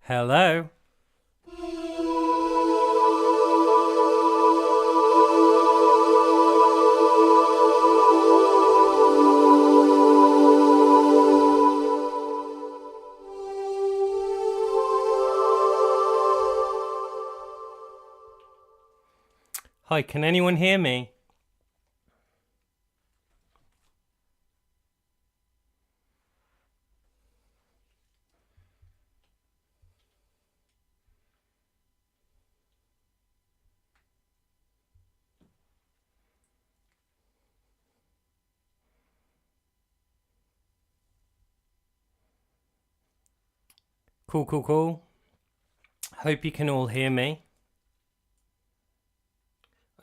Hello. Hi, can anyone hear me? Cool. Hope you can all hear me.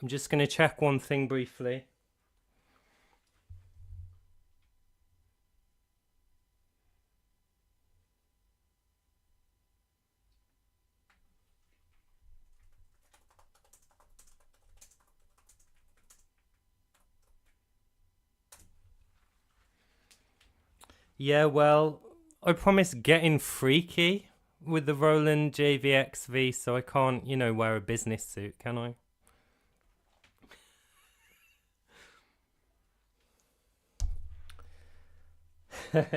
I'm just going to check one thing briefly. Yeah, well, I promised Gettin Freaky with the Roland JV XV, so I can't, wear a business suit, can I? Right.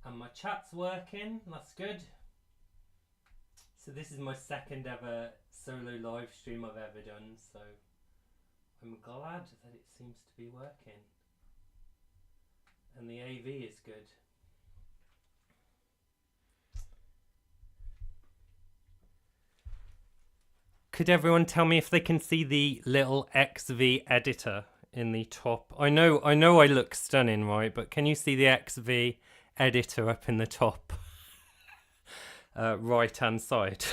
And my chat's working, that's good. So this is my second ever solo live stream I've ever done, so I'm glad that it seems to be working. And the AV is good. Could everyone tell me if they can see the little XV editor in the top? I know I look stunning, right? But can you see the XV editor up in the top right hand side?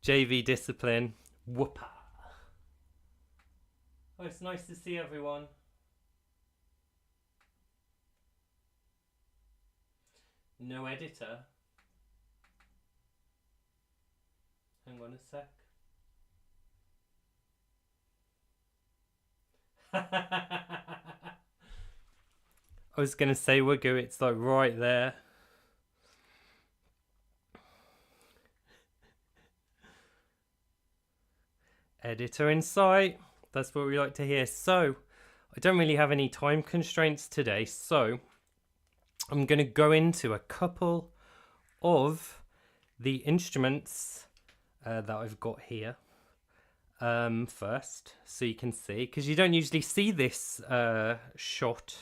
JV discipline. Whoopah. Oh, it's nice to see everyone. No editor. Hang on a sec. I was going to say, Wiggo, it's like right there. Editor in sight. That's what we like to hear. So, I don't really have any time constraints today, so I'm going to go into a couple of the instruments that I've got here first, so you can see, because you don't usually see this shot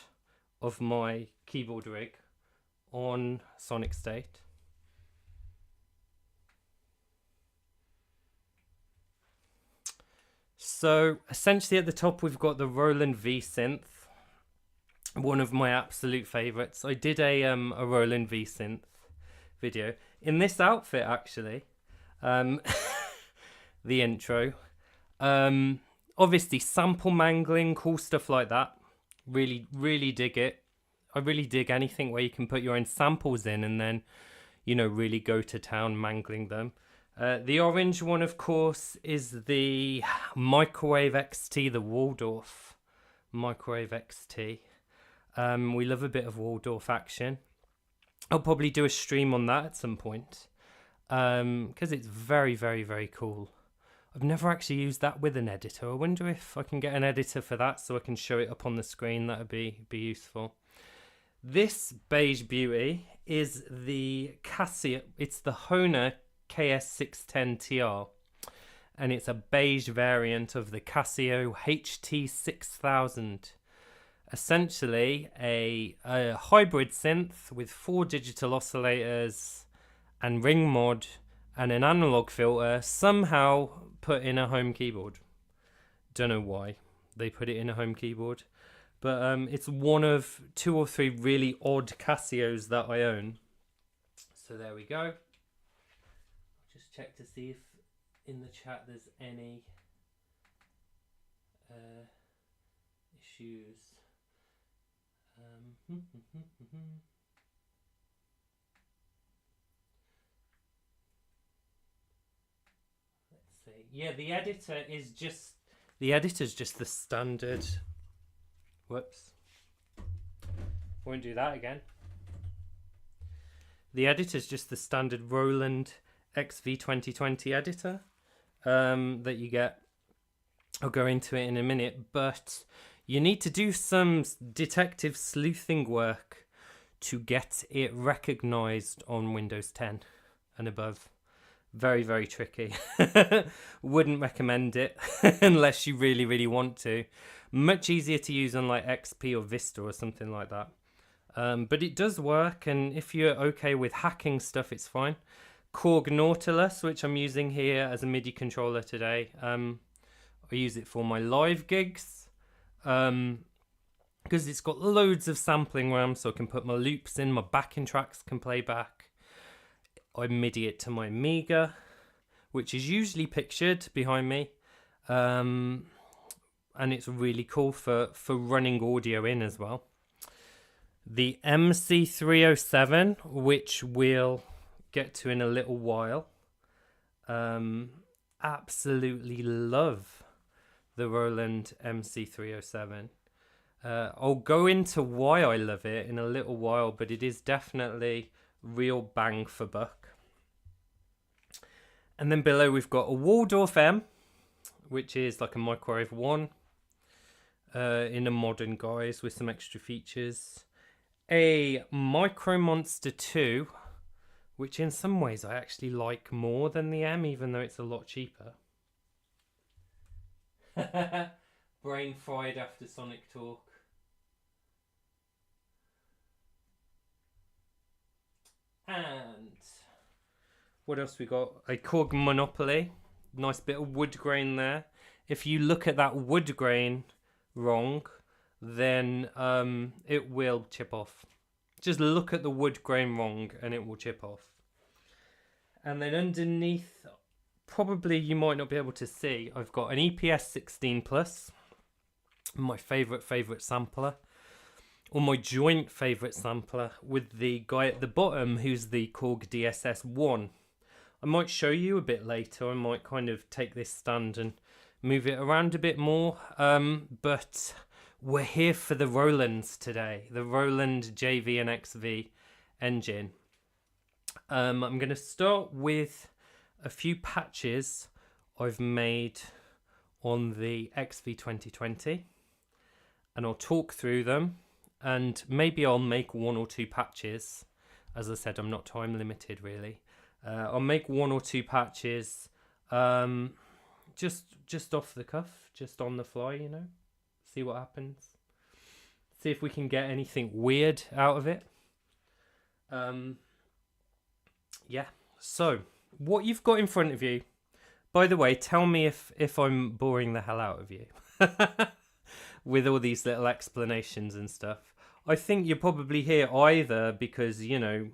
of my keyboard rig on Sonic State. So essentially at the top we've got the Roland V synth, one of my absolute favorites. I did a Roland V synth video in this outfit actually, the intro. Obviously sample mangling, cool stuff like that. Really dig it. I really dig anything where you can put your own samples in and then, really go to town mangling them. The orange one, of course, is the Microwave XT, the Waldorf Microwave XT. We love a bit of Waldorf action. I'll probably do a stream on that at some point, because it's very cool. I've never actually used that with an editor. I wonder if I can get an editor for that so I can show it up on the screen. That would be useful. This beige beauty is the Casio. It's the Hohner KS610TR, and it's a beige variant of the Casio HT6000. Essentially a hybrid synth with 4 digital oscillators and ring mod and an analog filter, somehow put in a home keyboard. Don't know why they put it in a home keyboard, but it's one of 2 or 3 really odd Casios that I own. So there we go. Just check to see if in the chat there's any issues. Let's see. Yeah, the editor's just the standard. Whoops. Won't do that again. The editor's just the standard Roland XV-2020 editor that you get. I'll go into it in a minute, but you need to do some detective sleuthing work to get it recognized on Windows 10 and above. Very, very tricky. Wouldn't recommend it unless you really, really want to. Much easier to use on like XP or Vista or something like that. But it does work, and if you're okay with hacking stuff, it's fine. Korg Nautilus, which I'm using here as a MIDI controller today. I use it for my live gigs because it's got loads of sampling RAM, so I can put my loops in, my backing tracks can play back. I MIDI it to my Amiga, which is usually pictured behind me, and it's really cool for running audio in as well. The MC-307, which we'll get to in a little while. Absolutely love the Roland MC-307. I'll go into why I love it in a little while, but it is definitely real bang for buck. And then below we've got a Waldorf M, which is like a Microwave 1 in a modern guise with some extra features. A Micro Monster 2, which in some ways I actually like more than the M, even though it's a lot cheaper. Brain fried after Sonic Talk. And what else we got? A Korg Monopoly. Nice bit of wood grain there. If you look at that wood grain wrong, then it will chip off. Just look at the wood grain wrong and it will chip off. And then underneath, probably you might not be able to see, I've got an EPS 16 Plus, my favourite sampler, or my joint favourite sampler with the guy at the bottom who's the Korg DSS-1. I might show you a bit later. I might kind of take this stand and move it around a bit more, but we're here for the Rolands today, the Roland JV and XV engine. I'm going to start with a few patches I've made on the XV-2020, and I'll talk through them, and maybe I'll make one or two patches. As I said, I'm not time limited really. I'll make one or two patches just off the cuff, just on the fly, you know, see what happens, see if we can get anything weird out of it. Yeah, so what you've got in front of you, by the way, tell me if I'm boring the hell out of you with all these little explanations and stuff. I think you're probably here either because, you know,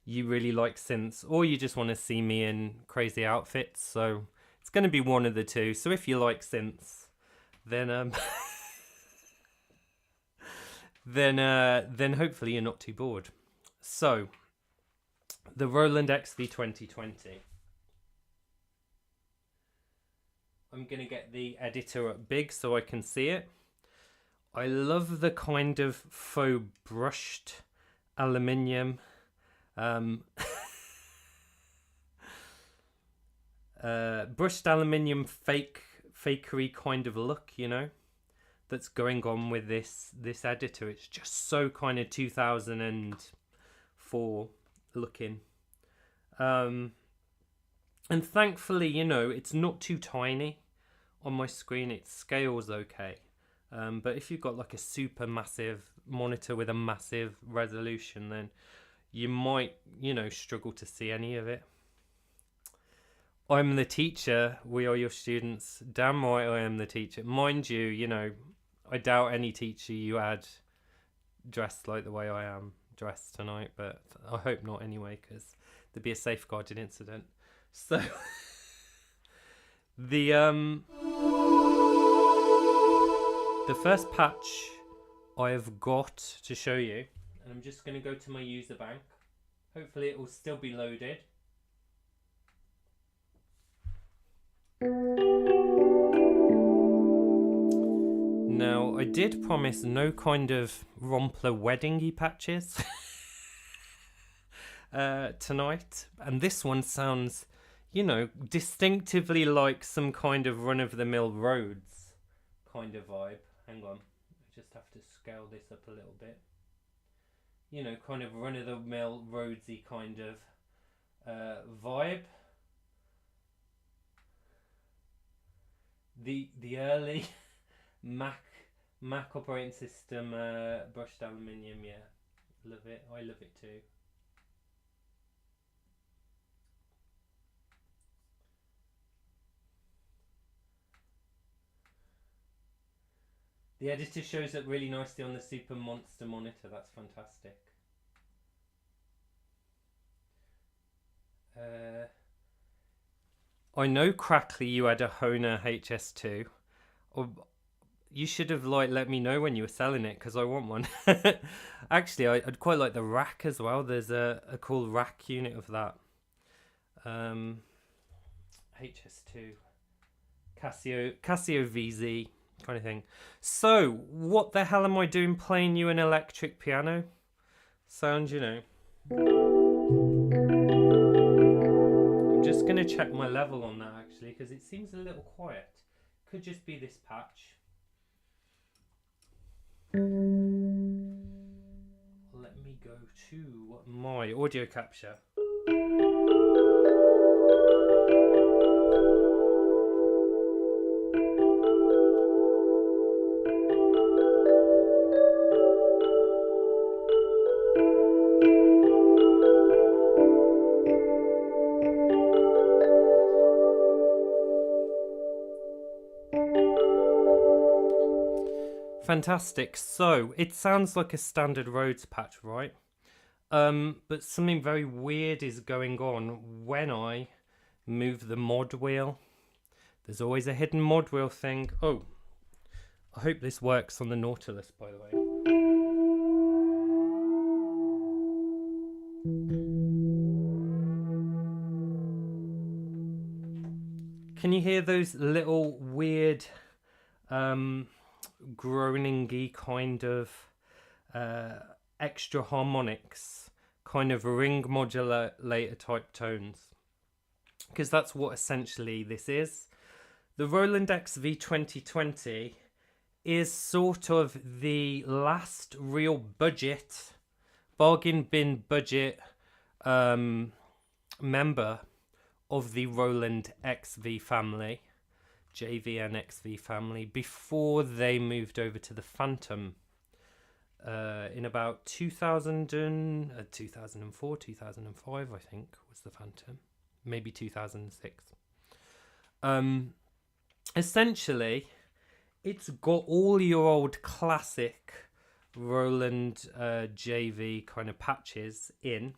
you really like synths, or you just want to see me in crazy outfits. So it's going to be one of the two. So if you like synths, then then hopefully you're not too bored. So the Roland XV-2020. I'm going to get the editor up big so I can see it. I love the kind of faux brushed aluminium brushed aluminium fakery kind of look, you know, that's going on with this editor. It's just so kind of 2004 looking, and thankfully, you know, it's not too tiny on my screen. It scales okay, but if you've got like a super massive monitor with a massive resolution, then you might, you know, struggle to see any of it. I'm the teacher, we are your students. Damn right I am the teacher. Mind you, you know, I doubt any teacher you had dressed like the way I am dressed tonight, but I hope not anyway, because there'd be a safeguarding incident. So The first patch I have got to show you, and I'm just going to go to my user bank. Hopefully it will still be loaded. Now, I did promise no kind of Rompler wedding-y patches tonight, and this one sounds, you know, distinctively like some kind of run-of-the-mill Rhodes kind of vibe. Hang on, I just have to scale this up a little bit. You know, kind of run-of-the-mill Rhodesy kind of vibe. The early Mac operating system brushed aluminium, yeah, love it. I love it too. The editor shows up really nicely on the Super Monster monitor. That's fantastic. I know, Crackly, you had a Honer HS2. Or you should have let me know when you were selling it, because I want one. Actually, I'd quite like the rack as well. There's a cool rack unit of that. HS2, Casio VZ kind of thing. So, what the hell am I doing playing you an electric piano? Sound, you know. I'm just going to check my level on that, actually, because it seems a little quiet. Could just be this patch. Let me go to my audio capture. Fantastic. So it sounds like a standard Rhodes patch, right? But something very weird is going on when I move the mod wheel. There's always a hidden mod wheel thing. Oh, I hope this works on the Nautilus, by the way. Can you hear those little weird groaning-y kind of extra harmonics, kind of ring modulator type tones? Because that's what essentially this is. The Roland XV-2020 is sort of the last real budget, bargain bin budget member of the Roland XV family, JV and XV family, before they moved over to the Phantom in about 2004, 2005, I think, was the Phantom. Maybe 2006. Essentially, it's got all your old classic Roland JV kind of patches in.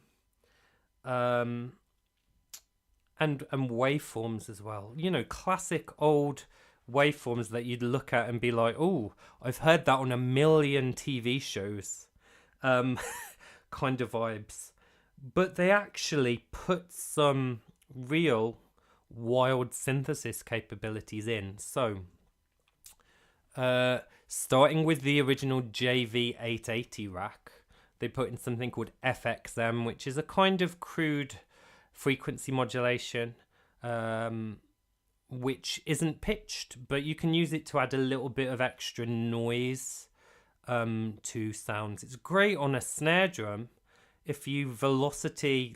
And waveforms as well. You know, classic old waveforms that you'd look at and be like, oh, I've heard that on a million TV shows. Kind of vibes. But they actually put some real wild synthesis capabilities in. So, starting with the original JV880 rack, they put in something called FXM, which is a kind of crude frequency modulation, which isn't pitched, but you can use it to add a little bit of extra noise to sounds. It's great on a snare drum if you velocity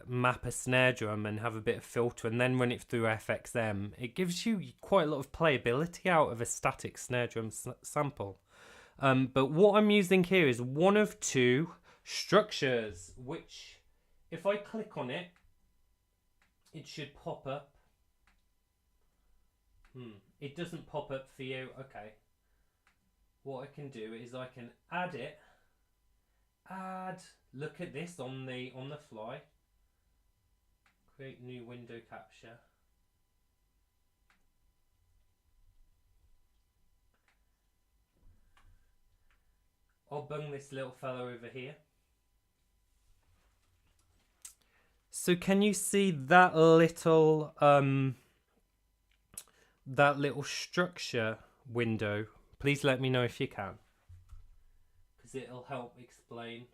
map a snare drum and have a bit of filter and then run it through FXM. It gives you quite a lot of playability out of a static snare drum sample. But what I'm using here is one of two structures, which if I click on it, it should pop up. It doesn't pop up for you. Okay. What I can do is I can add it. Look at this on the fly. Create new window capture. I'll bung this little fella over here. So can you see that little structure window? Please let me know if you can, because it'll help explain.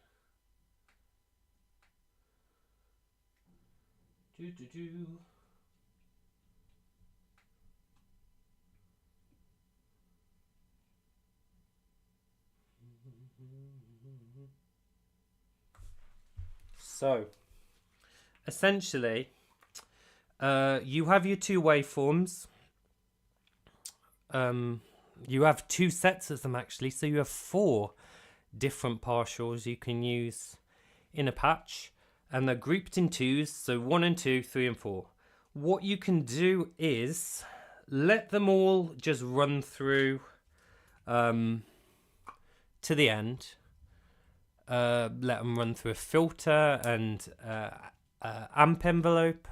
So essentially, you have your two waveforms. You have two sets of them actually, so you have 4 different partials you can use in a patch, and they're grouped in 2s, so 1 and 2, 3 and 4. What you can do is let them all just run through to the end. Let them run through a filter and amp envelope,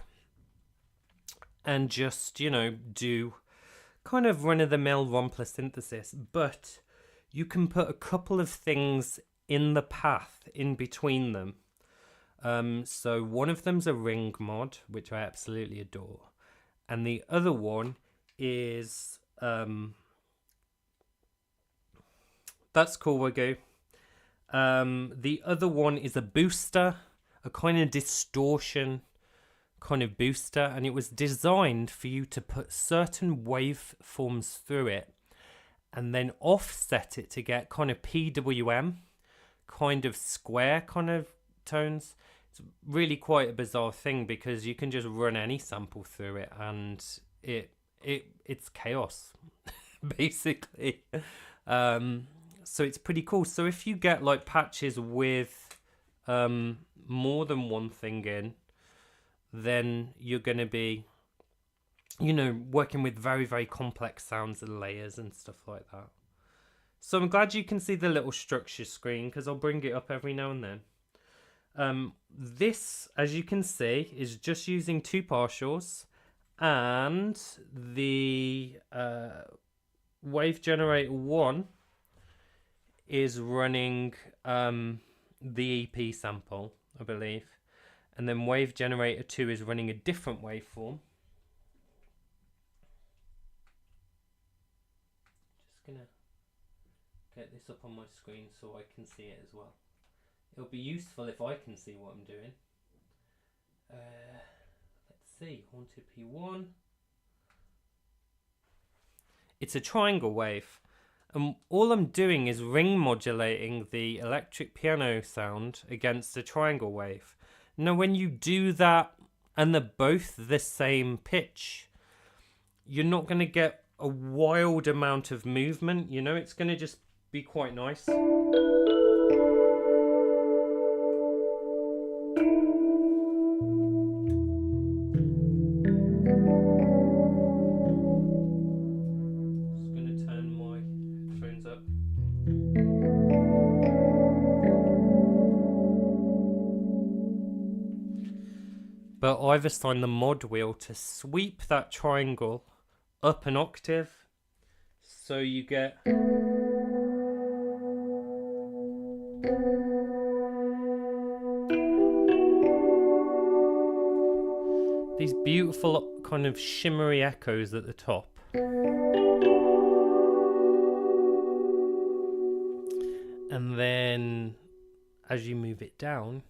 and just, you know, do kind of run-of-the-mill Rompler synthesis. But you can put a couple of things in the path in between them. So one of them's a ring mod, which I absolutely adore, and the other one is that's cool, Wagyu. The other one is a booster, a kind of distortion kind of booster, and it was designed for you to put certain waveforms through it and then offset it to get kind of PWM, kind of square kind of tones. It's really quite a bizarre thing, because you can just run any sample through it and it's chaos basically. So it's pretty cool. So if you get like patches with more than one thing in, then you're going to be, you know, working with very, very complex sounds and layers and stuff like that. So I'm glad you can see the little structure screen, because I'll bring it up every now and then. This, as you can see, is just using 2 partials, and the Wave Generator 1 is running the EP sample, I believe. And then Wave Generator 2 is running a different waveform. Just gonna get this up on my screen so I can see it as well. It'll be useful if I can see what I'm doing. Let's see, Haunted P1. It's a triangle wave. And all I'm doing is ring modulating the electric piano sound against a triangle wave. Now, when you do that and they're both the same pitch, you're not going to get a wild amount of movement, you know, it's going to just be quite nice. But I've assigned the mod wheel to sweep that triangle up an octave, so you get these beautiful kind of shimmery echoes at the top. And then as you move it down,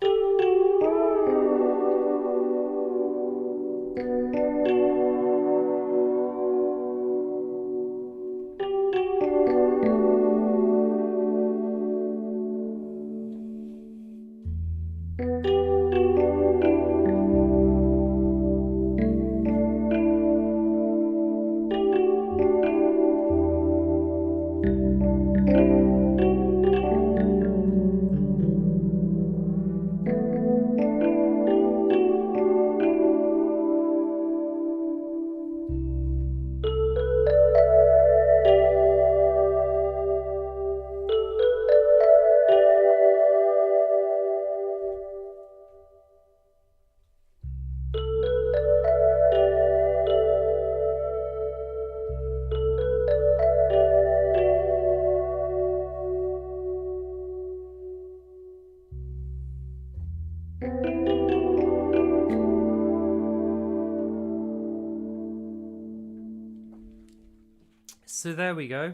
So there we go.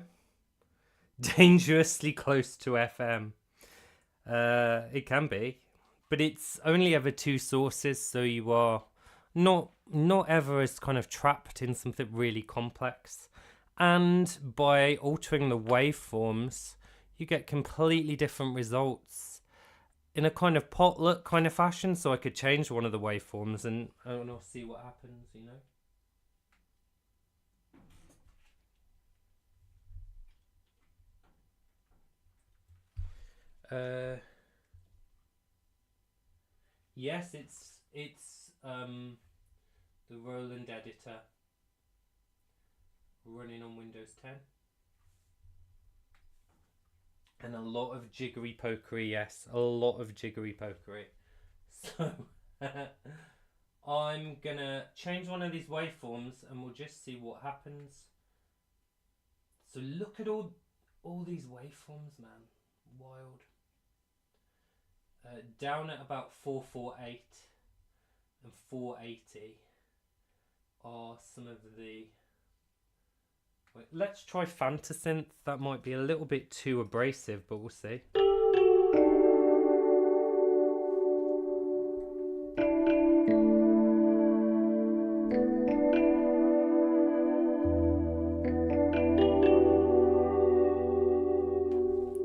Dangerously close to FM. It can be, but it's only ever two sources, so you are not ever as kind of trapped in something really complex. And by altering the waveforms, you get completely different results in a kind of potluck kind of fashion. So I could change one of the waveforms and I'll see what happens, you know. Yes, it's the Roland editor running on Windows 10. And a lot of jiggery pokery, yes, a lot of jiggery pokery. So I'm gonna change one of these waveforms and we'll just see what happens. So look at all these waveforms, man. Wild. Down at about 448 and 480 are some of the... Wait, let's try Fantasynth. That might be a little bit too abrasive, but we'll see.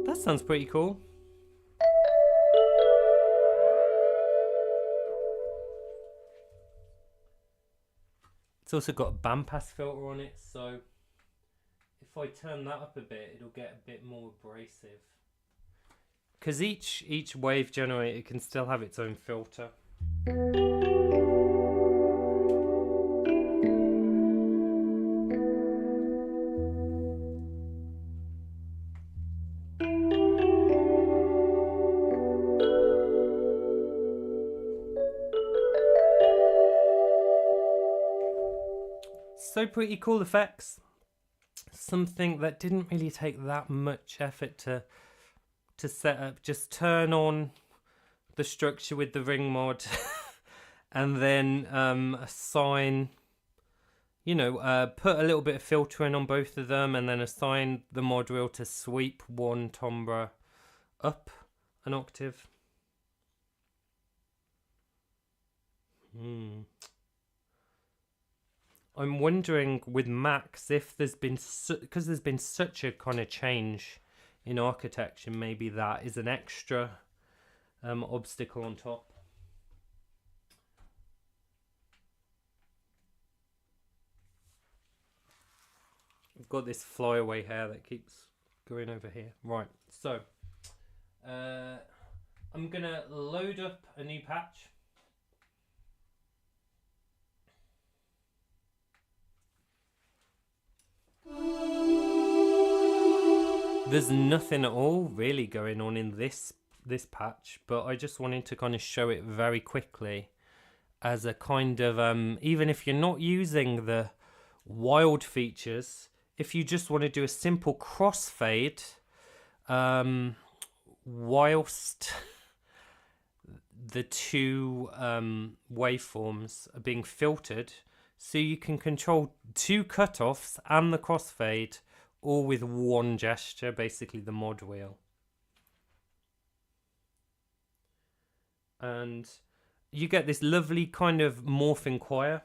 That sounds pretty cool. It's also got a bandpass filter on it, so if I turn that up a bit, it'll get a bit more abrasive. Because each wave generator can still have its own filter. So pretty cool effects. Something that didn't really take that much effort to set up. Just turn on the structure with the ring mod and then assign, you know, put a little bit of filtering on both of them and then assign the mod wheel to sweep one timbre up an octave. I'm wondering with Macs if there's been, because there's been such a kind of change in architecture, maybe that is an extra obstacle on top. I've got this flyaway hair that keeps going over here. Right, so I'm gonna load up a new patch. There's nothing at all really going on in this patch, but I just wanted to kind of show it very quickly as a kind of even if you're not using the wild features, if you just want to do a simple crossfade whilst the two waveforms are being filtered, so you can control two cutoffs and the crossfade all with one gesture, basically the mod wheel. And you get this lovely kind of morphing choir.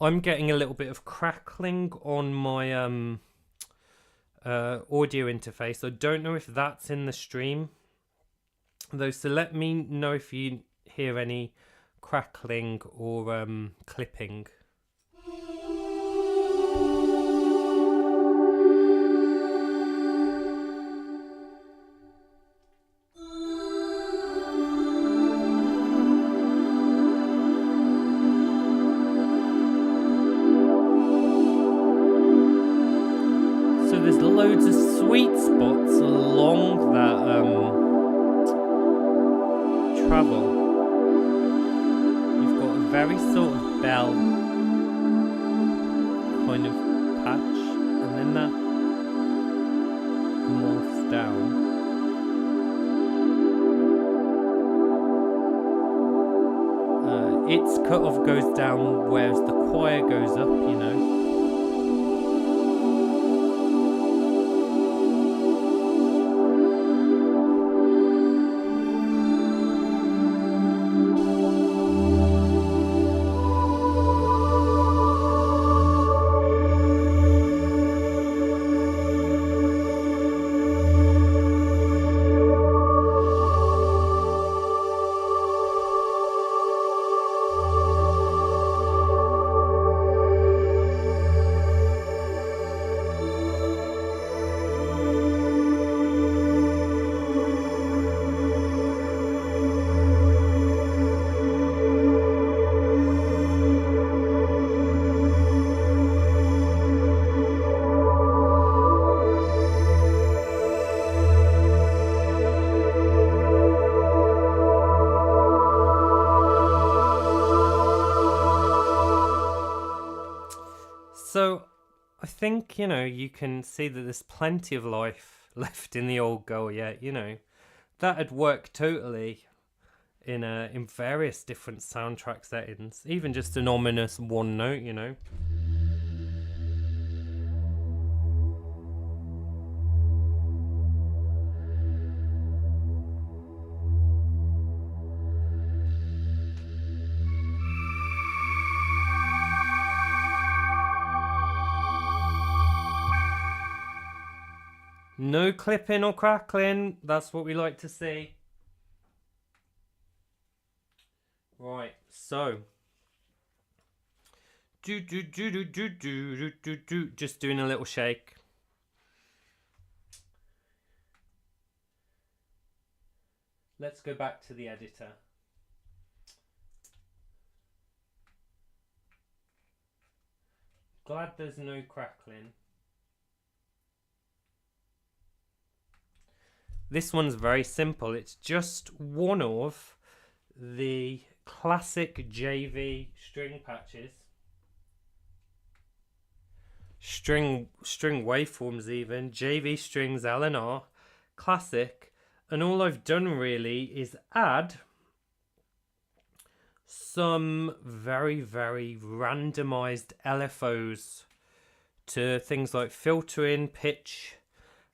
I'm getting a little bit of crackling on my audio interface. I don't know if that's in the stream though, so let me know if you hear any crackling or clipping. So there's loads of sweet spots along that travel. You've got a very sort of bell kind of patch, and then that morphs down. its cutoff goes down, whereas the choir goes up, you know. So, I think, you know, you can see that there's plenty of life left in the old girl yet, you know. That had worked totally in various different soundtrack settings. Even just an ominous one note, you know. No clipping or crackling. That's what we like to see. Right, so. Just doing a little shake. Let's go back to the editor. Glad there's no crackling. This one's very simple. It's just one of the classic JV string patches. String waveforms even. JV strings L&R. Classic. And all I've done really is add some very, very randomized LFOs to things like filtering, pitch,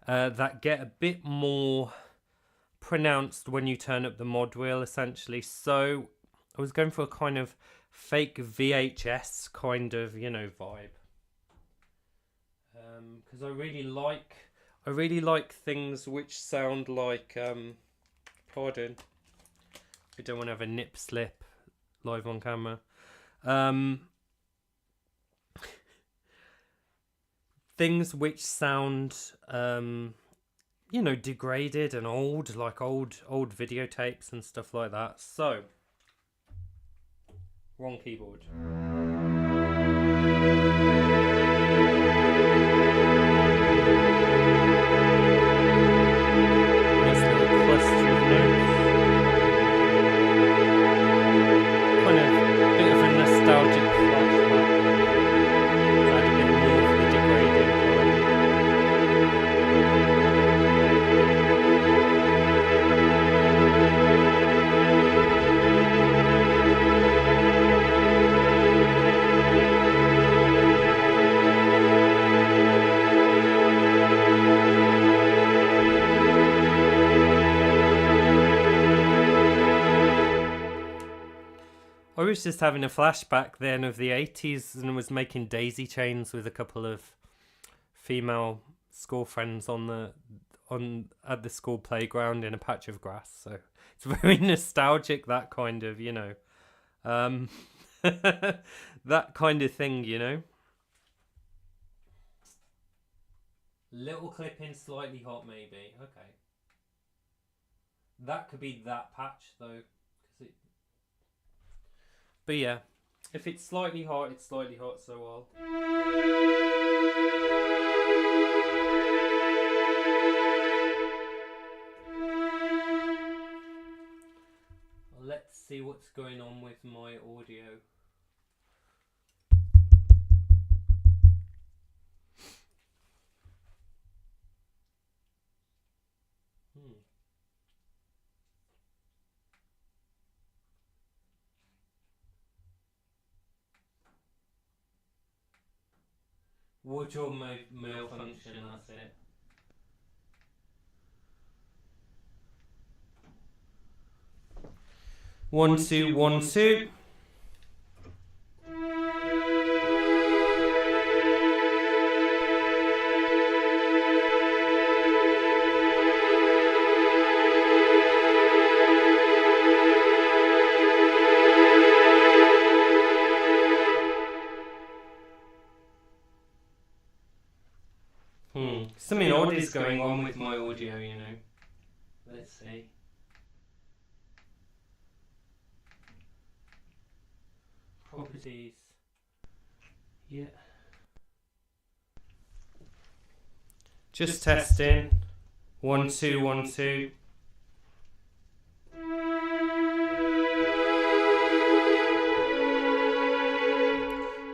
that get a bit more pronounced when you turn up the mod wheel, essentially. So I was going for a kind of fake VHS kind of, you know, vibe. Because I really like things which sound like, pardon, I don't want to have a nip slip live on camera. Things which sound, you know, degraded and old, like old videotapes and stuff like that. So, wrong keyboard. Nice little cluster of notes. Kind of a bit of a nostalgic flashback. Add a bit more of the degraded quality. I was just having a flashback then of the 80s and was making daisy chains with a couple of female school friends at the school playground in a patch of grass. So it's very nostalgic, that kind of, you know, that kind of thing, you know. Little clipping, slightly hot, maybe. Okay. That could be that patch though. But yeah, if it's slightly hot, it's slightly hot, so let's see what's going on with my audio. Wardrobe malfunction, that's it. One, two, 1, 2. Something odd is going on with my audio, you know. Let's see. Properties. Yeah. Just testing. 1, 2, 1, 2.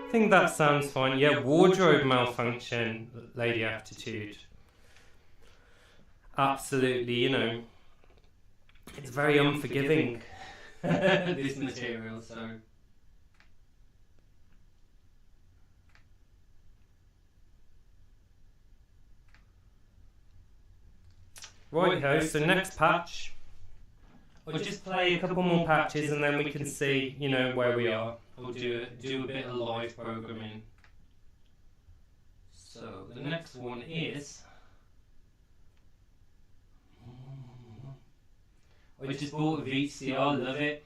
I think that sounds fine. Yeah, wardrobe malfunction, Lady Aptitude. Absolutely, you know, it's very unforgiving, this material, so. Right-ho, so next patch. I'll just play a couple more patches and then we can see, you know, where we are. We'll do a bit of live programming. So the next one is, I just bought a VCR, love it.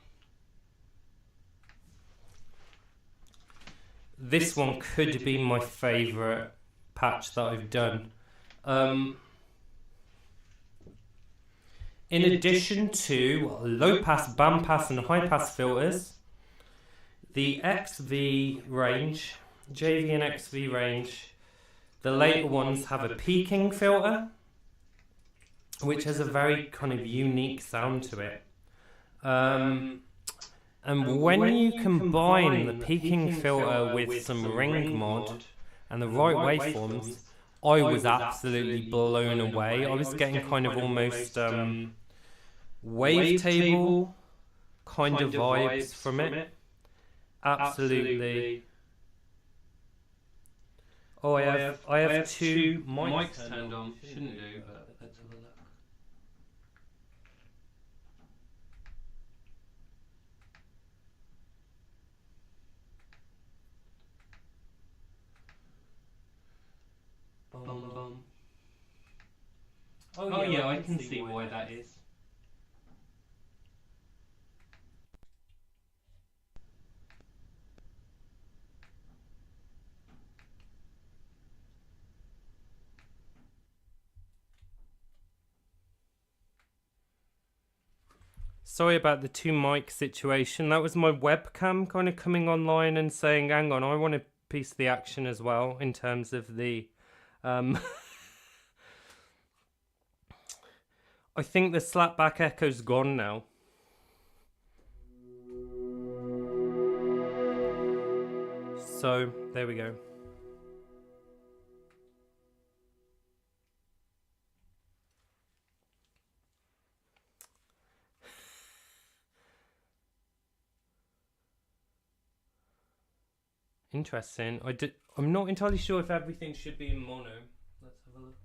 This one could be my favourite patch that I've done. In addition to low pass, band pass and high pass filters, the XV range, JV and XV range, the later ones have a peaking filter, which has a very kind of unique sound to it. And when you combine the peaking filter with some ring mod and the right waveforms, I was absolutely blown away. I was getting kind of almost wavetable kind of vibes from it. Absolutely. Oh, I have two mics turned on. Shouldn't do, but let's have a look. Bum, bum. Oh yeah, I can see why that is. Sorry about the two mic situation. That was my webcam kind of coming online and saying, hang on, I want a piece of the action as well in terms of the... I think the slapback echo's gone now. So, there we go. Interesting. I'm not entirely sure if everything should be in mono. Let's have a look.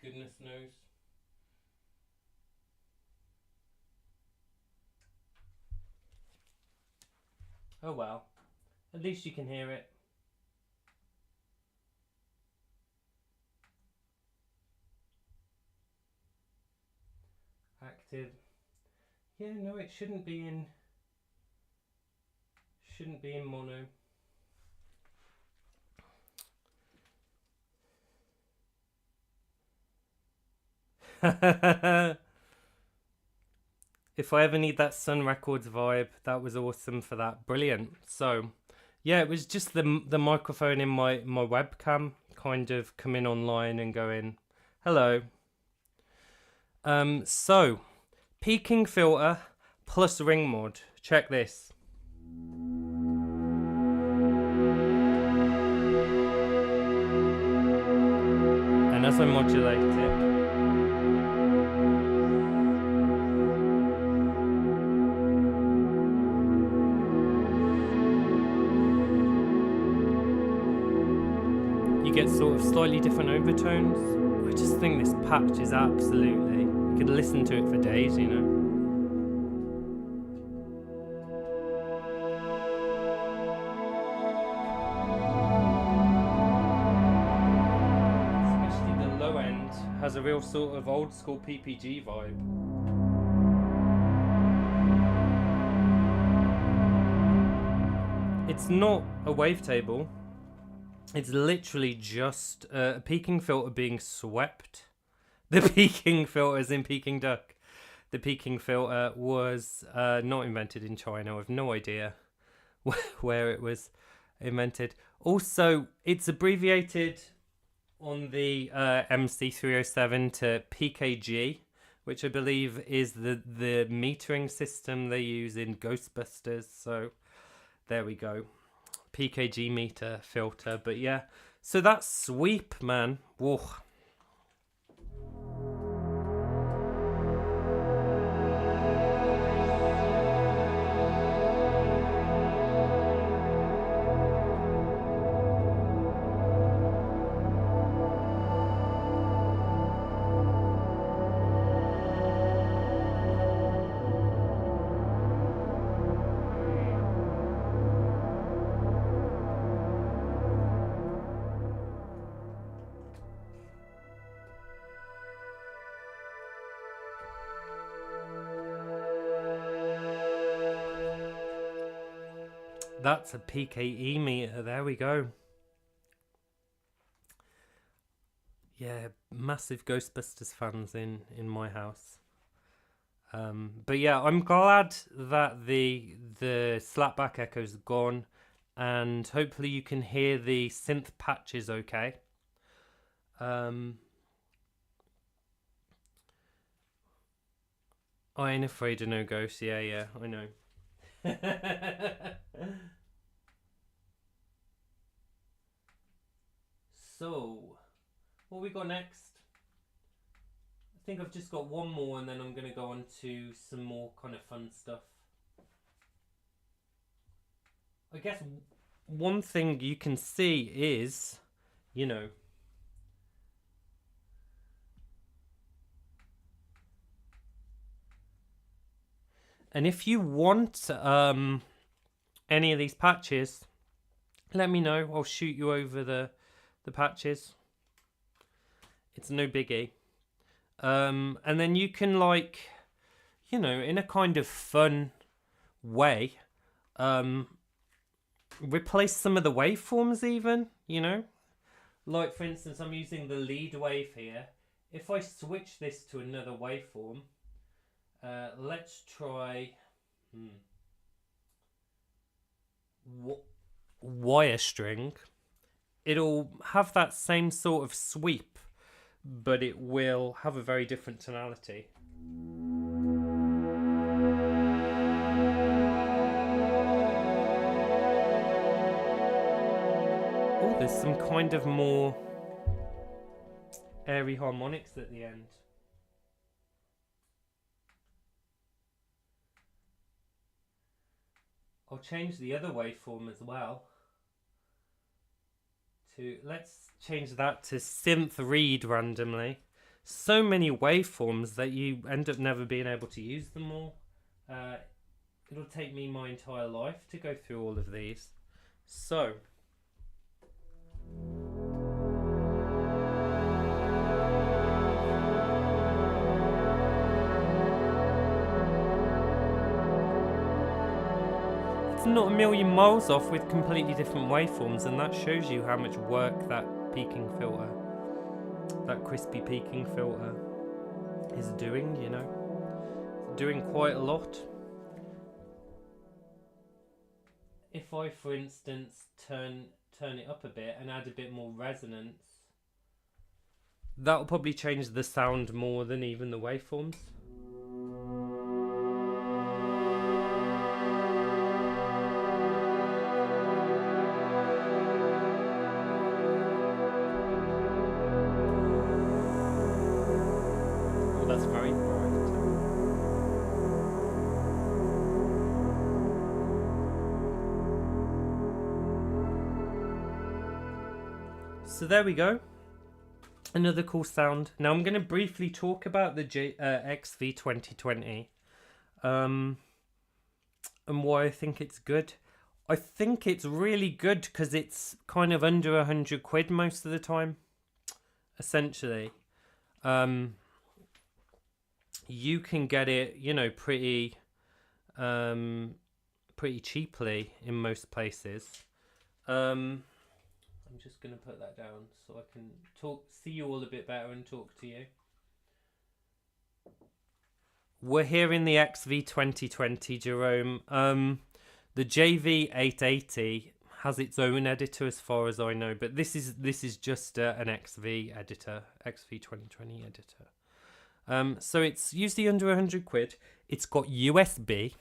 Goodness knows. Oh well. At least you can hear it. Active. Yeah, no, it shouldn't be in mono. If I ever need that Sun Records vibe, that was awesome for that. Brilliant. So, yeah, it was just the microphone in my webcam kind of coming online and going, hello. So, peaking filter plus ring mod. Check this. And as I modulate it, get sort of slightly different overtones. I just think this patch is absolutely, you could listen to it for days, you know. Has a real sort of old school PPG vibe. It's not a wavetable. It's literally just a peaking filter being swept. The peaking filters in Peking Duck. The peaking filter was not invented in China. I have no idea where it was invented. Also, it's abbreviated on the MC-307 to PKG, which I believe is the metering system they use in Ghostbusters. So there we go, PKG meter filter. But yeah, so that sweep, man, whoa. That's a PKE meter. There we go. Yeah, massive Ghostbusters fans in my house. But yeah, I'm glad that the slapback echo's gone, and hopefully you can hear the synth patches okay. I ain't afraid of no ghosts. Yeah, I know. So, what we got next? I think I've just got one more, and then I'm going to go on to some more kind of fun stuff. I guess one thing you can see is, you know, and if you want any of these patches, let me know. I'll shoot you over the patches. It's no biggie. And then you can, like, you know, in a kind of fun way, replace some of the waveforms even, you know. Like, for instance, I'm using the lead wave here. If I switch this to another waveform, let's try wire string. It'll have that same sort of sweep, but it will have a very different tonality. Oh, there's some kind of more airy harmonics at the end. I'll change the other waveform as well. Let's change that to synth read randomly. So many waveforms that you end up never being able to use them all. It'll take me my entire life to go through all of these. So not a million miles off with completely different waveforms, and that shows you how much work that peaking filter, that crispy peaking filter, is doing, you know. It's doing quite a lot. If I, for instance, turn it up a bit and add a bit more resonance, that'll probably change the sound more than even the waveforms. So there we go. Another cool sound. Now I'm going to briefly talk about the XV-2020 and why I think it's good. I think it's really good because it's kind of under 100 quid most of the time, essentially. You can get it, you know, pretty cheaply in most places. I'm just going to put that down so I can see you all a bit better and talk to you. We're here in the XV-2020, Jerome. The JV-880 has its own editor as far as I know, but this is just an XV editor, XV-2020 editor. So it's usually under 100 quid. It's got USB.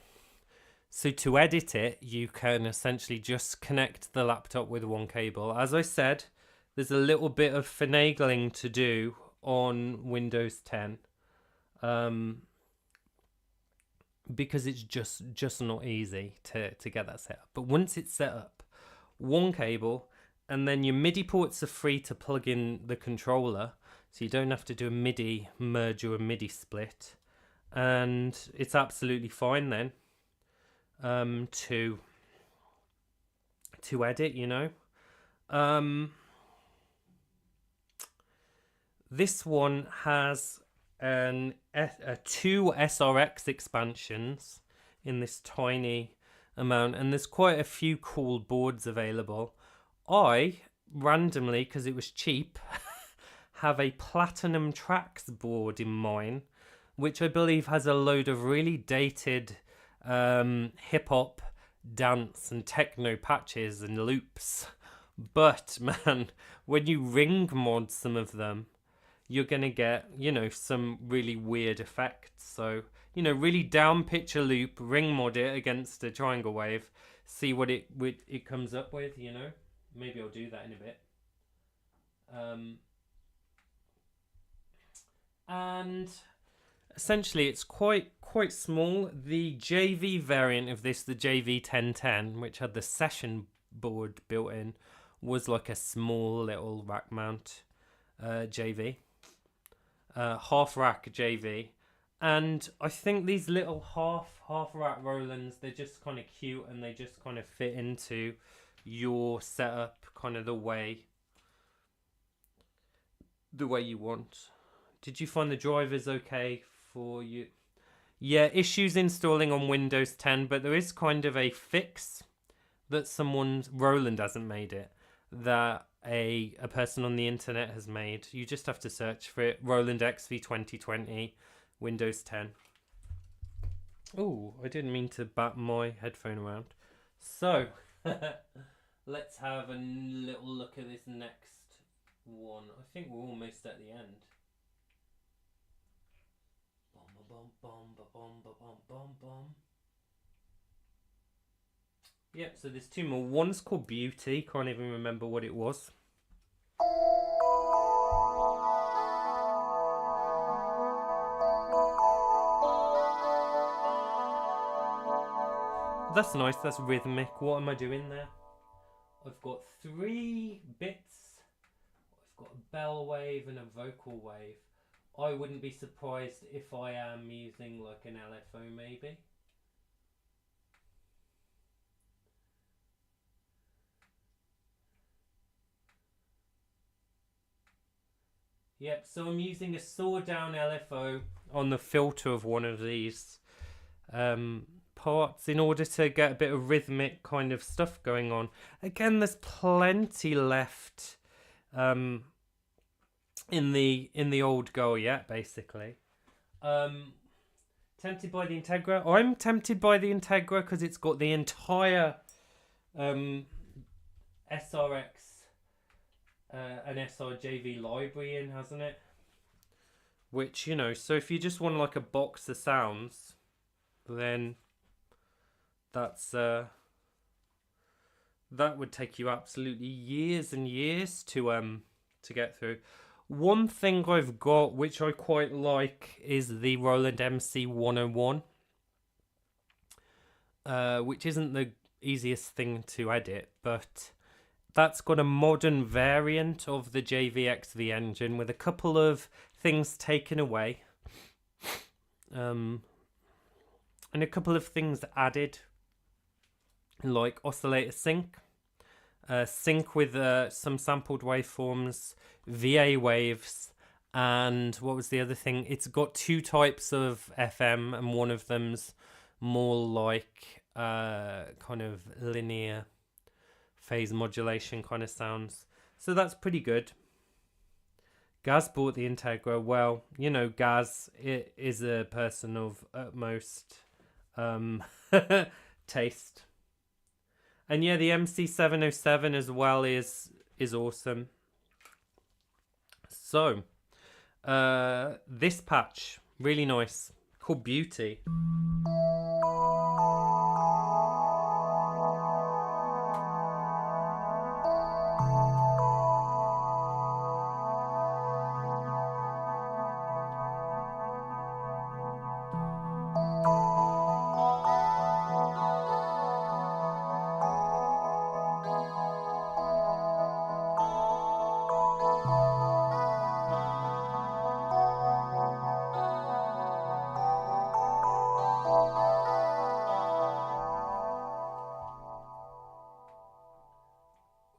So to edit it, you can essentially just connect the laptop with one cable. As I said, there's a little bit of finagling to do on Windows 10. Because it's just not easy to get that set up. But once it's set up, one cable, and then your MIDI ports are free to plug in the controller, so you don't have to do a MIDI merge or a MIDI split, and it's absolutely fine then to edit, you know. This one has two SRX expansions in this tiny amount, and there's quite a few cool boards available. I randomly, because it was cheap, have a Platinum Tracks board in mine, which I believe has a load of really dated hip-hop, dance and techno patches and loops. But man, when you ring mod some of them, you're going to get, you know, some really weird effects. So, you know, really down pitch a loop, ring mod it against a triangle wave, see what it comes up with, you know. Maybe I'll do that in a bit. And essentially it's quite small. The JV variant of this, the JV-1010, which had the session board built in, was like a small little rack mount JV. Half rack JV, and I think these little half rack Rolands, they're just kind of cute and they just kind of fit into your setup kind of the way you want. Did you find the drivers okay for you? Yeah, issues installing on Windows 10, but there is kind of a fix that Roland hasn't made it, that a person on the internet has made. You just have to search for it. Roland XV-2020, Windows 10. Oh, I didn't mean to bat my headphone around. So, let's have a little look at this next one. I think we're almost at the end. Yep, so there's two more. One's called Beauty. Can't even remember what it was. That's nice, that's rhythmic. What am I doing there? I've got 3 bits. I've got a bell wave and a vocal wave. I wouldn't be surprised if I am using like an LFO maybe. Yep, so I'm using a saw down LFO on the filter of one of these parts in order to get a bit of rhythmic kind of stuff going on. Again, there's plenty left in the old goal yet, basically. Tempted by the Integra. I'm tempted by the Integra because it's got the entire SRX an SRJV library in, hasn't it? Which, you know, so if you just want like a box of sounds, then that's that would take you absolutely years and years to get through. One thing I've got which I quite like is the Roland MC-101, which isn't the easiest thing to edit, but that's got a modern variant of the JV-XV engine with a couple of things taken away. And a couple of things added, like oscillator sync. Sync with some sampled waveforms, VA waves, and what was the other thing? It's got two types of FM, and one of them's more like kind of linear phase modulation kind of sounds. So that's pretty good. Gaz bought the Integra. Well, you know, Gaz is a person of utmost taste. And yeah, the MC-307 as well is awesome. So, this patch, really nice, called Beauty.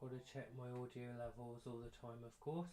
Got to check my audio levels all the time, of course.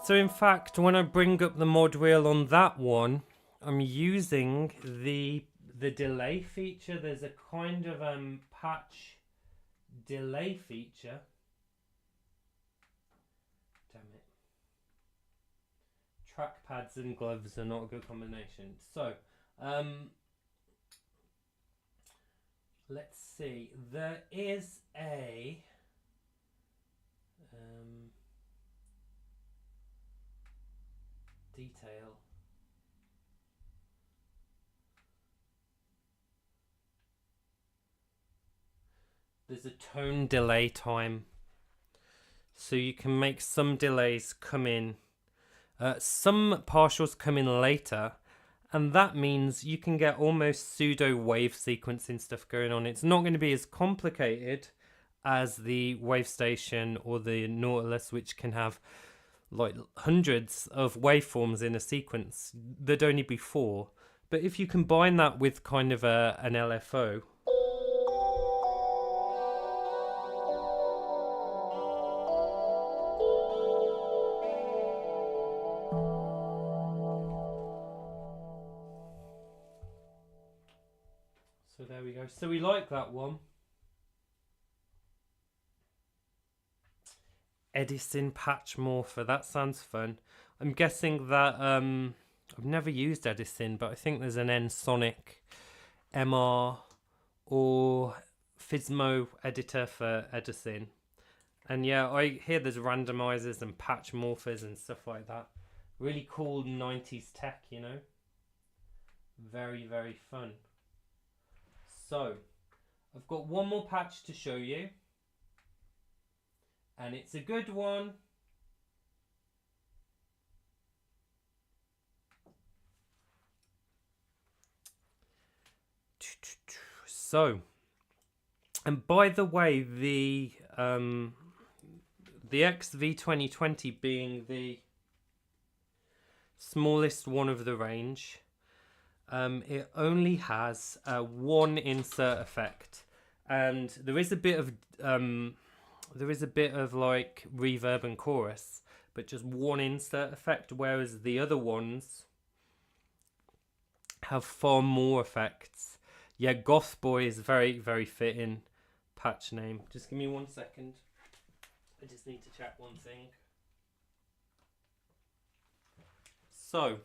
So in fact, when I bring up the mod wheel on that one, I'm using the delay feature. There's a kind of patch delay feature. Damn it. Trackpads and gloves are not a good combination. So, let's see. There is a detail. There's a tone delay time, so you can make some delays come in, some partials come in later, and that means you can get almost pseudo wave sequencing stuff going on. It's not going to be as complicated as the Wave Station or the Nautilus, which can have like hundreds of waveforms in a sequence. There'd only be 4. But if you combine that with kind of an LFO, so there we go. So we like that one. Edison patch morpher, that sounds fun. I'm guessing that I've never used Edison, but I think there's an N-Sonic MR or Fismo editor for Edison. And yeah, I hear there's randomizers and patch morphers and stuff like that. Really cool 90s tech, you know. Very, very fun. So, I've got one more patch to show you. And it's a good one. So, and by the way, the XV-2020 being the smallest one of the range. It only has one insert effect, and there is a bit of like reverb and chorus, but just one insert effect, whereas the other ones have far more effects. Yeah, Goth Boy is very, very fitting patch name. Just give me 1 second. I just need to check one thing. So,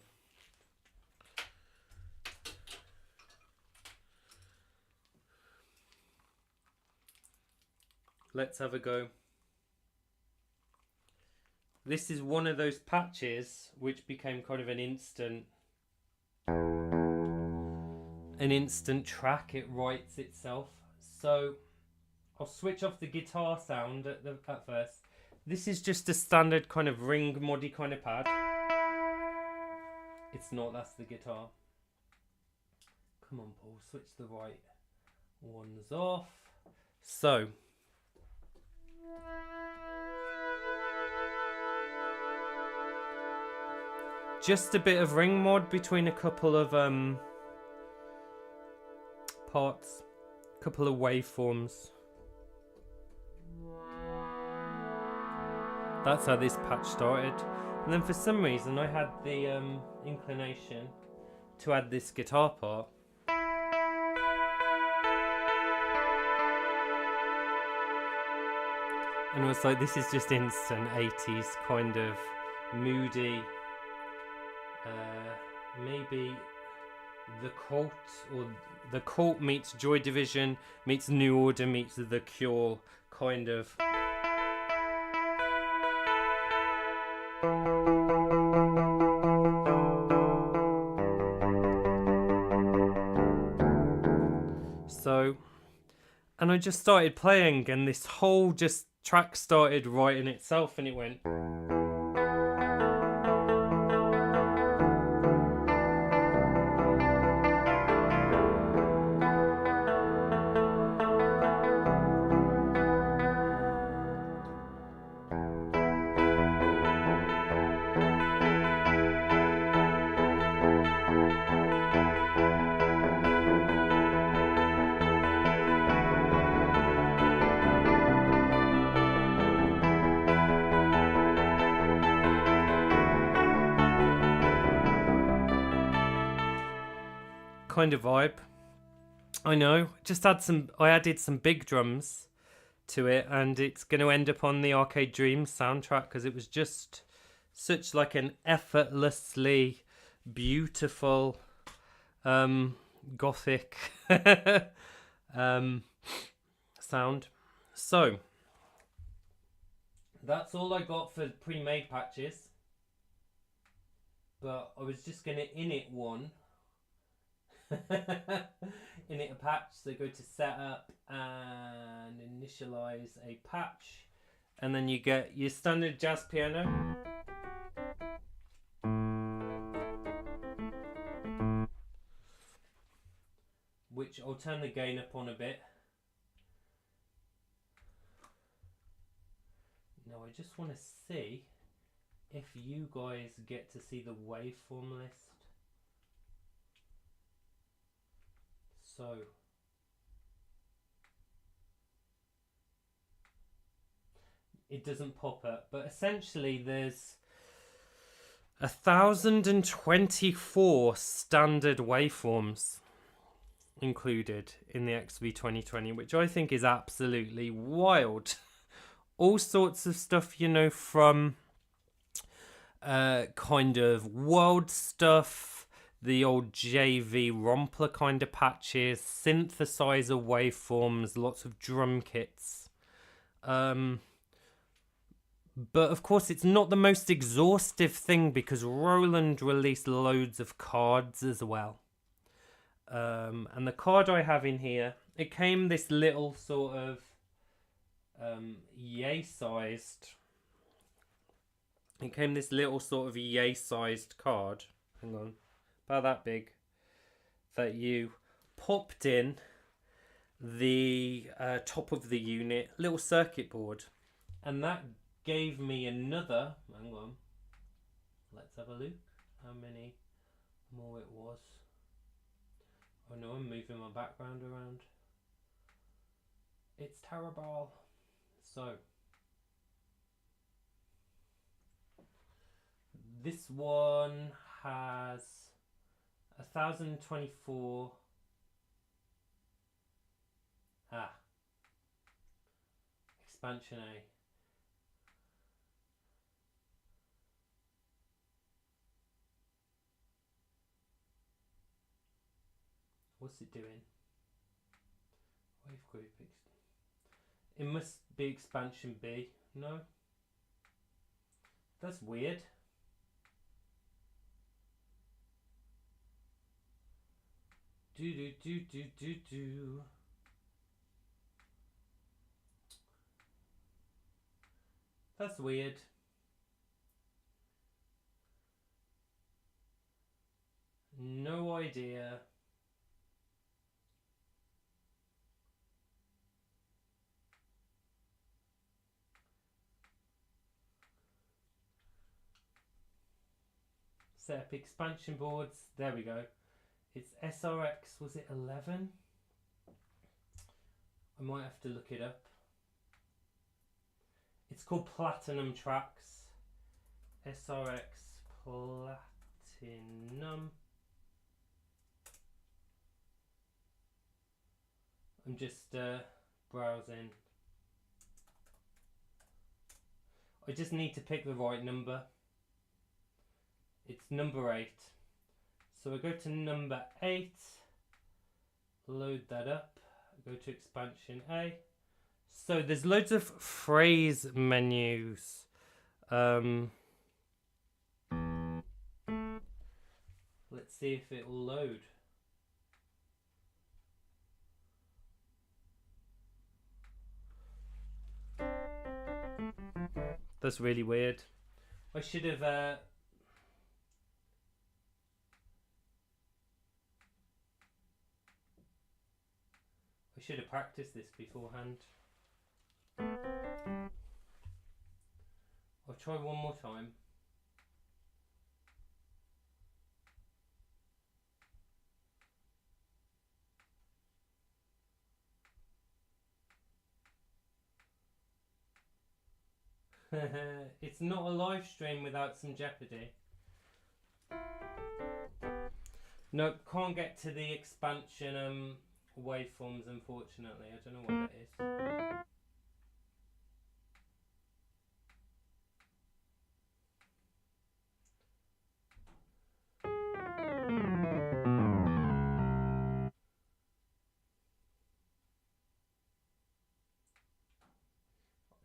let's have a go. This is one of those patches which became kind of an instant track. It writes itself. So I'll switch off the guitar sound at first. This is just a standard kind of ring moddy kind of pad. It's not, that's the guitar. Come on, Paul, switch the right ones off. So just a bit of ring mod between a couple of parts, couple of waveforms. That's how this patch started. And then for some reason I had the inclination to add this guitar part. And it was like, this is just instant 80s kind of moody, maybe The Cult, or The Cult meets Joy Division meets New Order meets The Cure kind of. So, and I just started playing, and this whole just track started writing itself, and it went. Kind of vibe. I know. I added some big drums to it, and it's going to end up on the Arcade Dreams soundtrack because it was just such like an effortlessly beautiful gothic sound. So that's all I got for pre-made patches, but I was just going to init one. Init a patch, so go to setup and initialize a patch, and then you get your standard jazz piano, which I'll turn the gain up on a bit. Now I just want to see if you guys get to see the waveform list. So it doesn't pop up, but essentially there's 1,024 standard waveforms included in the XV-2020, which I think is absolutely wild. All sorts of stuff, you know, from kind of world stuff, the old JV Rompler kind of patches, synthesizer waveforms, lots of drum kits. But of course it's not the most exhaustive thing because Roland released loads of cards as well. And the card I have in here, it came this little sort of yay-sized. It came this little sort of yay-sized card. Hang on. About that big, that you popped in the top of the unit, little circuit board, and that gave me another, hang on, let's have a look, how many more it was. Oh no, I'm moving my background around. It's terrible. So this one has 1024. Expansion A. What's it doing? Wave group. It must be expansion B. No? That's weird. Do. That's weird. No idea. Set up expansion boards. There we go. It's SRX, was it 11? I might have to look it up. It's called Platinum Tracks. SRX Platinum. I'm just browsing. I just need to pick the right number. It's number 8. So I go to number 8, load that up, go to expansion A. So there's loads of phrase menus. Let's see if it will load. That's really weird. I should have practiced this beforehand. I'll try one more time. It's not a live stream without some jeopardy. No, can't get to the expansion waveforms, unfortunately. I don't know what that is.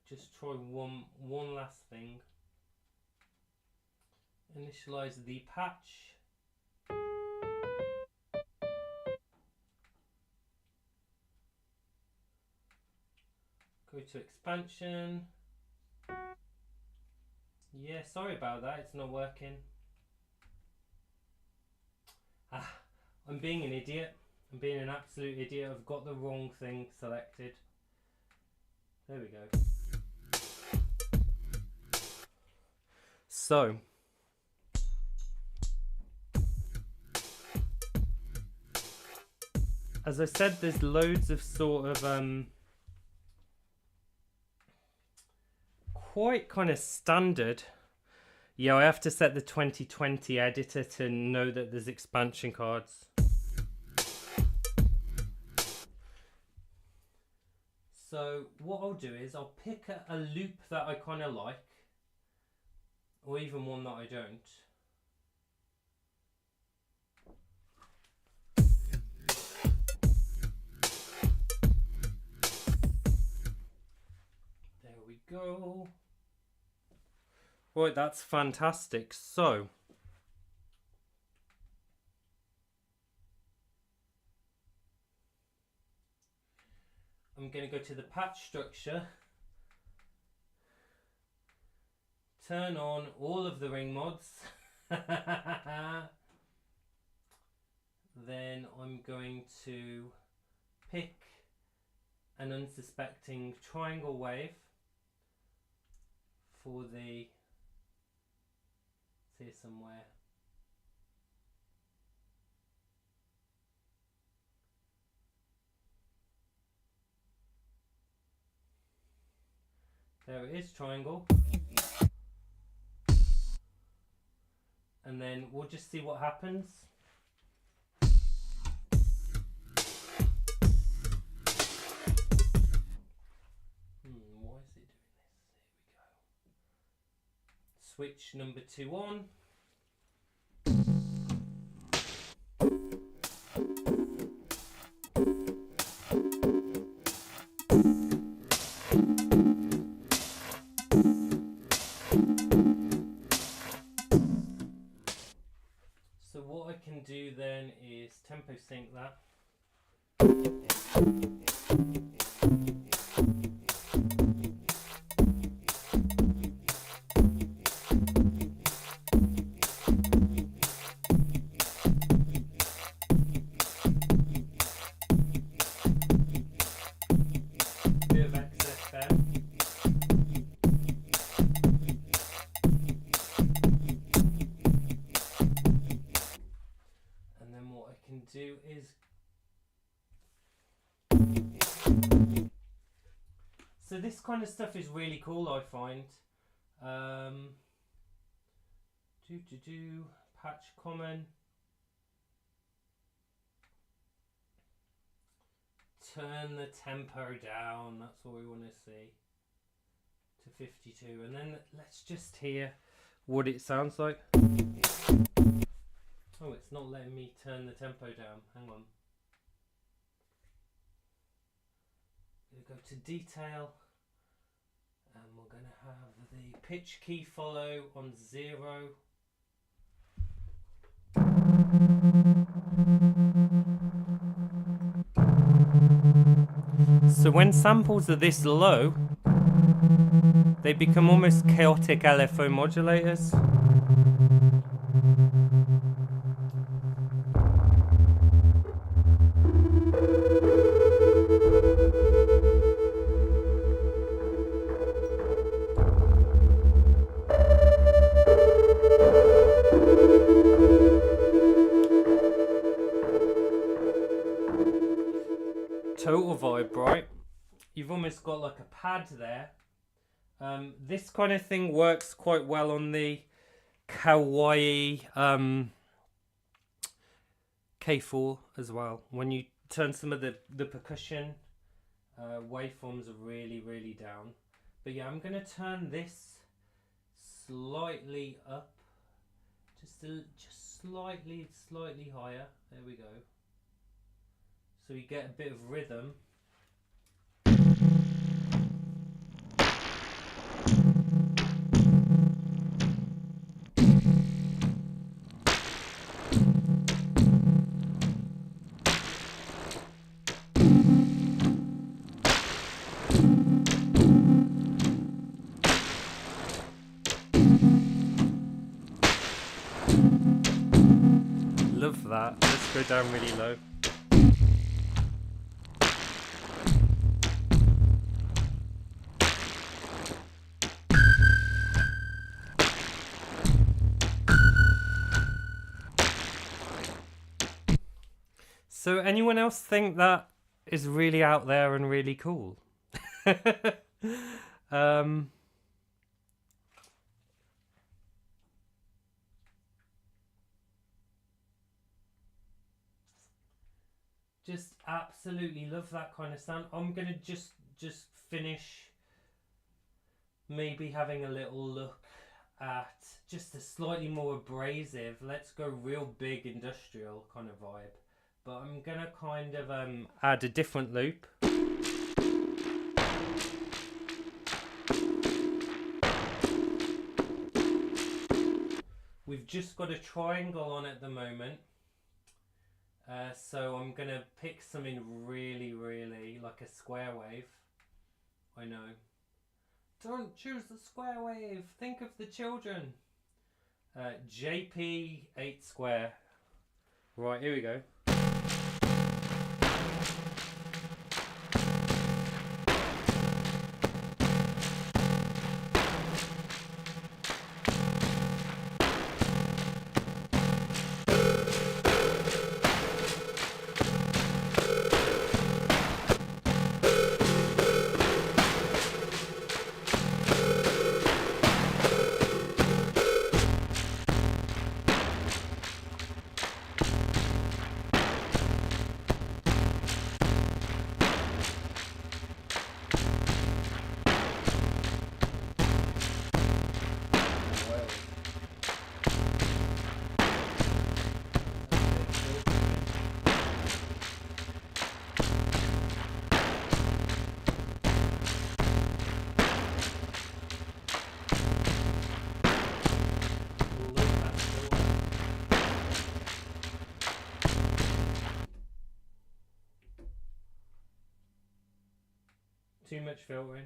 Just try one last thing. Initialize the patch. Go to expansion. Yeah, sorry about that, it's not working. I'm being an idiot. I'm being an absolute idiot. I've got the wrong thing selected. There we go. So, as I said, there's loads of sort of quite kind of standard. Yeah, I have to set the 2020 editor to know that there's expansion cards. So what I'll do is I'll pick a loop that I kind of like, or even one that I don't. There we go. Right, that's fantastic. So I'm going to go to the patch structure, turn on all of the ring mods. Then I'm going to pick an unsuspecting triangle wave for the, it's here somewhere, There it is, triangle. And then we'll just see what happens. Why is it doing this? Here we go. Switch number 2 on. So what I can do then is tempo sync that. Bit of excess there. And then what I can do is so this kind of stuff is really cool, I find. Patch common. Turn the tempo down, that's what we want to see, to 52, and then let's just hear what it sounds like. Oh, it's not letting me turn the tempo down, hang on. We're going to go to detail, and we're going to have the pitch key follow on 0. So when samples are this low, they become almost chaotic LFO modulators. Total vibe, right? You've almost got like a pad there. This kind of thing works quite well on the kawaii K4 as well. When you turn some of the percussion waveforms are really down. But yeah, I'm going to turn this slightly up, just slightly higher. There we go. So you get a bit of rhythm. Love that. Let's go down really low. So anyone else think that is really out there and really cool? Just absolutely love that kind of sound. I'm gonna just finish maybe having a little look at just a slightly more abrasive, let's go real big industrial kind of vibe. But I'm gonna kind of add a different loop. We've just got a triangle on at the moment. So I'm gonna pick something really like a square wave. I know. Don't choose the square wave, think of the children. JP 8 square. Right, here we go. too much filtering.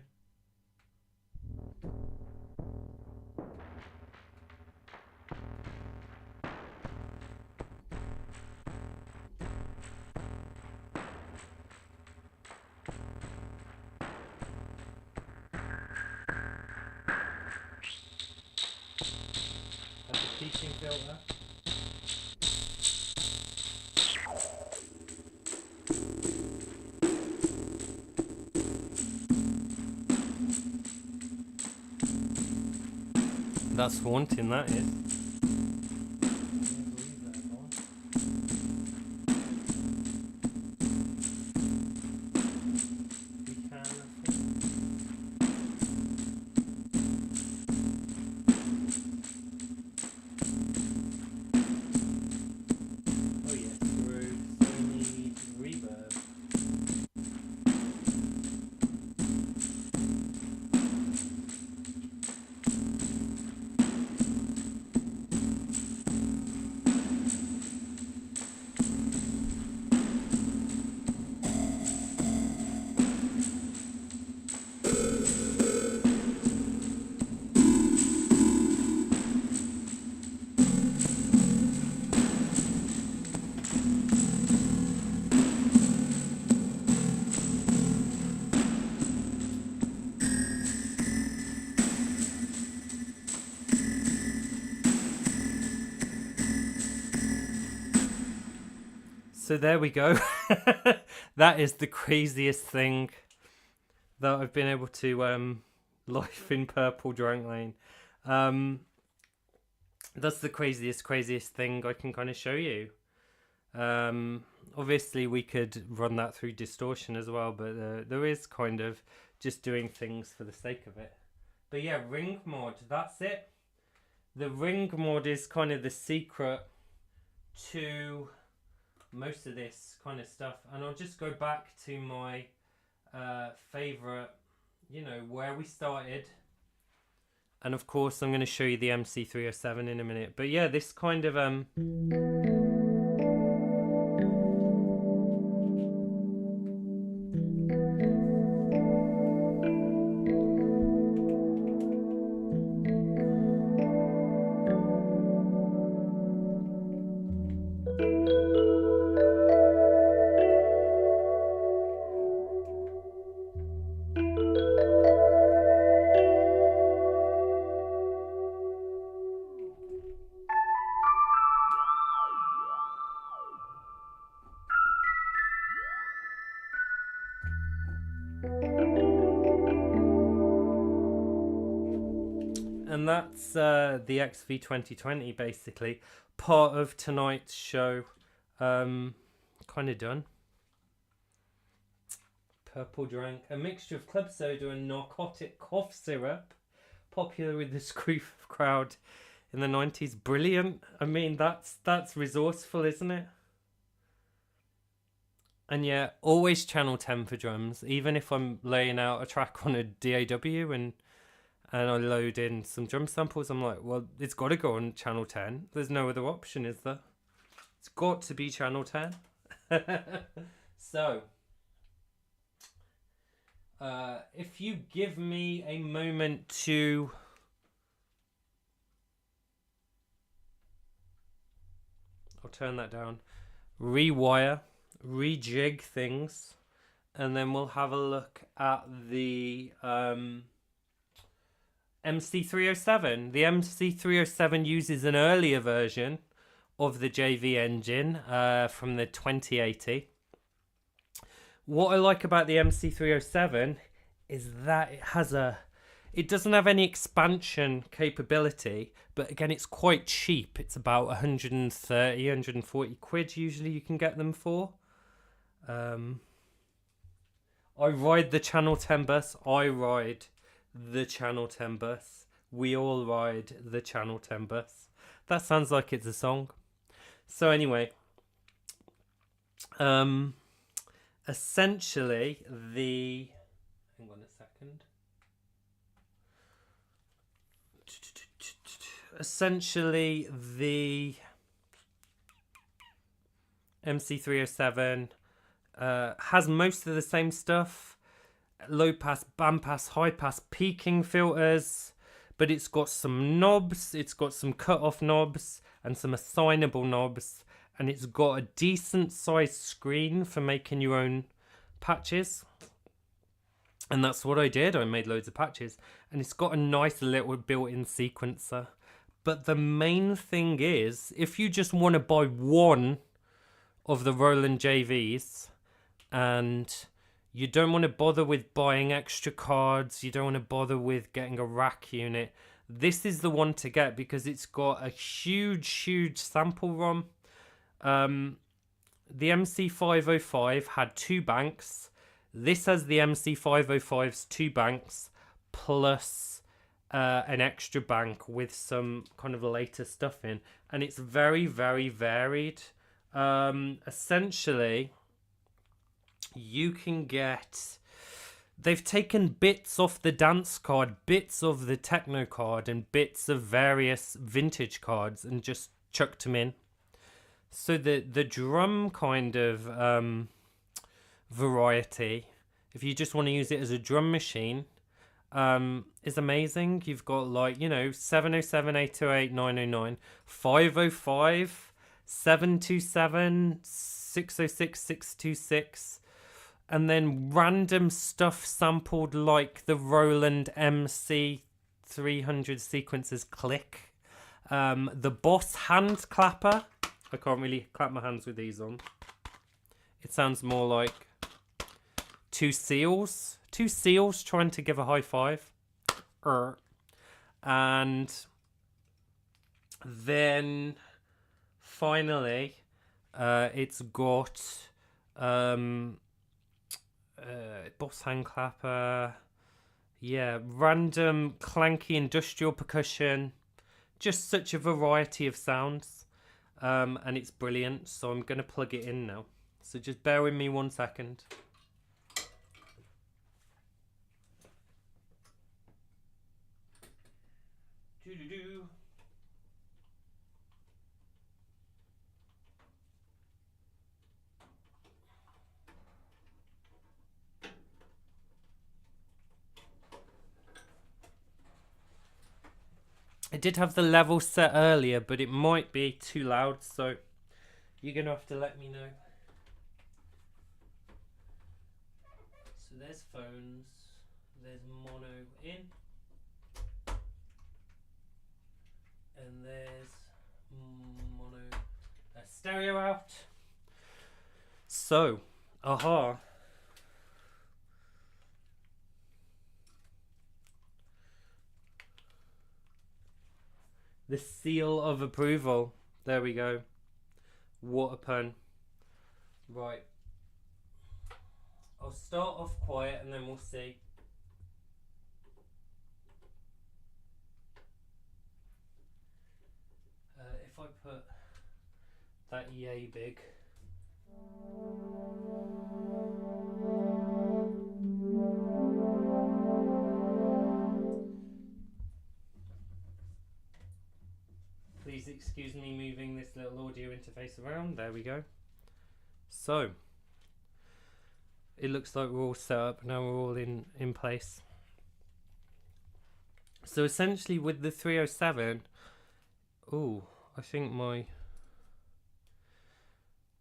That's a teaching filter. That's haunting, that is. Oh yes, through Sony reverb. So there we go. That is the craziest thing that I've been able to live in Purple Drunk Lane. That's the craziest thing I can kind of show you. Obviously we could run that through distortion as well, but there is kind of just doing things for the sake of it. But yeah, ring mod, that's it. The ring mod is kind of the secret to most of this kind of stuff, and I'll just go back to my favorite, you know, where we started, and of course I'm going to show you the MC-307 in a minute. But yeah, this kind of and that's the XV-2020, basically part of tonight's show. Kind of done. Purple Drunk, a mixture of club soda and narcotic cough syrup, popular with the scroof crowd in the 90s. Brilliant. I mean, that's resourceful, isn't it? And yeah, always channel 10 for drums, even if I'm laying out a track on a DAW and I load in some drum samples. I'm like, well, it's got to go on channel 10. There's no other option, is there? It's got to be channel 10. So, if you give me a moment to I'll turn that down, rewire, rejig things, and then we'll have a look at the MC-307. The MC-307 uses an earlier version of the JV engine from the 2080. What I like about the MC-307 is that it doesn't have any expansion capability, but again, it's quite cheap. It's about 130, 140 quid usually you can get them for. I ride the Channel 10 bus. I ride the Channel 10 bus. We all ride the Channel 10 bus. That sounds like it's a song. So anyway, essentially hang on a second. Essentially the MC-307 has most of the same stuff. low pass, band pass, high pass, peaking filters, but it's got some knobs, it's got some cut off knobs and some assignable knobs, and it's got a decent sized screen for making your own patches. And that's what I did. I made loads of patches, and it's got a nice little built-in sequencer. But the main thing is, if you just want to buy one of the Roland JVs and you don't want to bother with buying extra cards, you don't want to bother with getting a rack unit, this is the one to get because it's got a huge sample ROM. The MC-505 had 2 banks. This has the MC-505's 2 banks plus an extra bank with some kind of later stuff in, and it's very varied. Essentially, you can get, they've taken bits off the dance card, bits of the techno card, and bits of various vintage cards and just chucked them in. So the drum kind of variety, if you just want to use it as a drum machine, is amazing. You've got, like, you know, 707, 808, 909, 505, 727, 606, 626, and then random stuff sampled like the Roland MC-300 sequences click. The Boss hand clapper, I can't really clap my hands with these on. It sounds more like two seals trying to give a high five. And then finally, it's got Boss hand clapper, yeah, random clanky industrial percussion, just such a variety of sounds, and it's brilliant. So I'm gonna plug it in now, so just bear with me 1 second. I did have the level set earlier, but it might be too loud, so you're gonna have to let me know. So there's phones, there's mono in, and there's mono stereo out. So, aha. The seal of approval. There we go. What a pun. Right. I'll start off quiet and then we'll see. If I put that yay big. Please excuse me moving this little audio interface around. There we go. So, it looks like we're all set up. Now we're all in place. So essentially with the 307, I think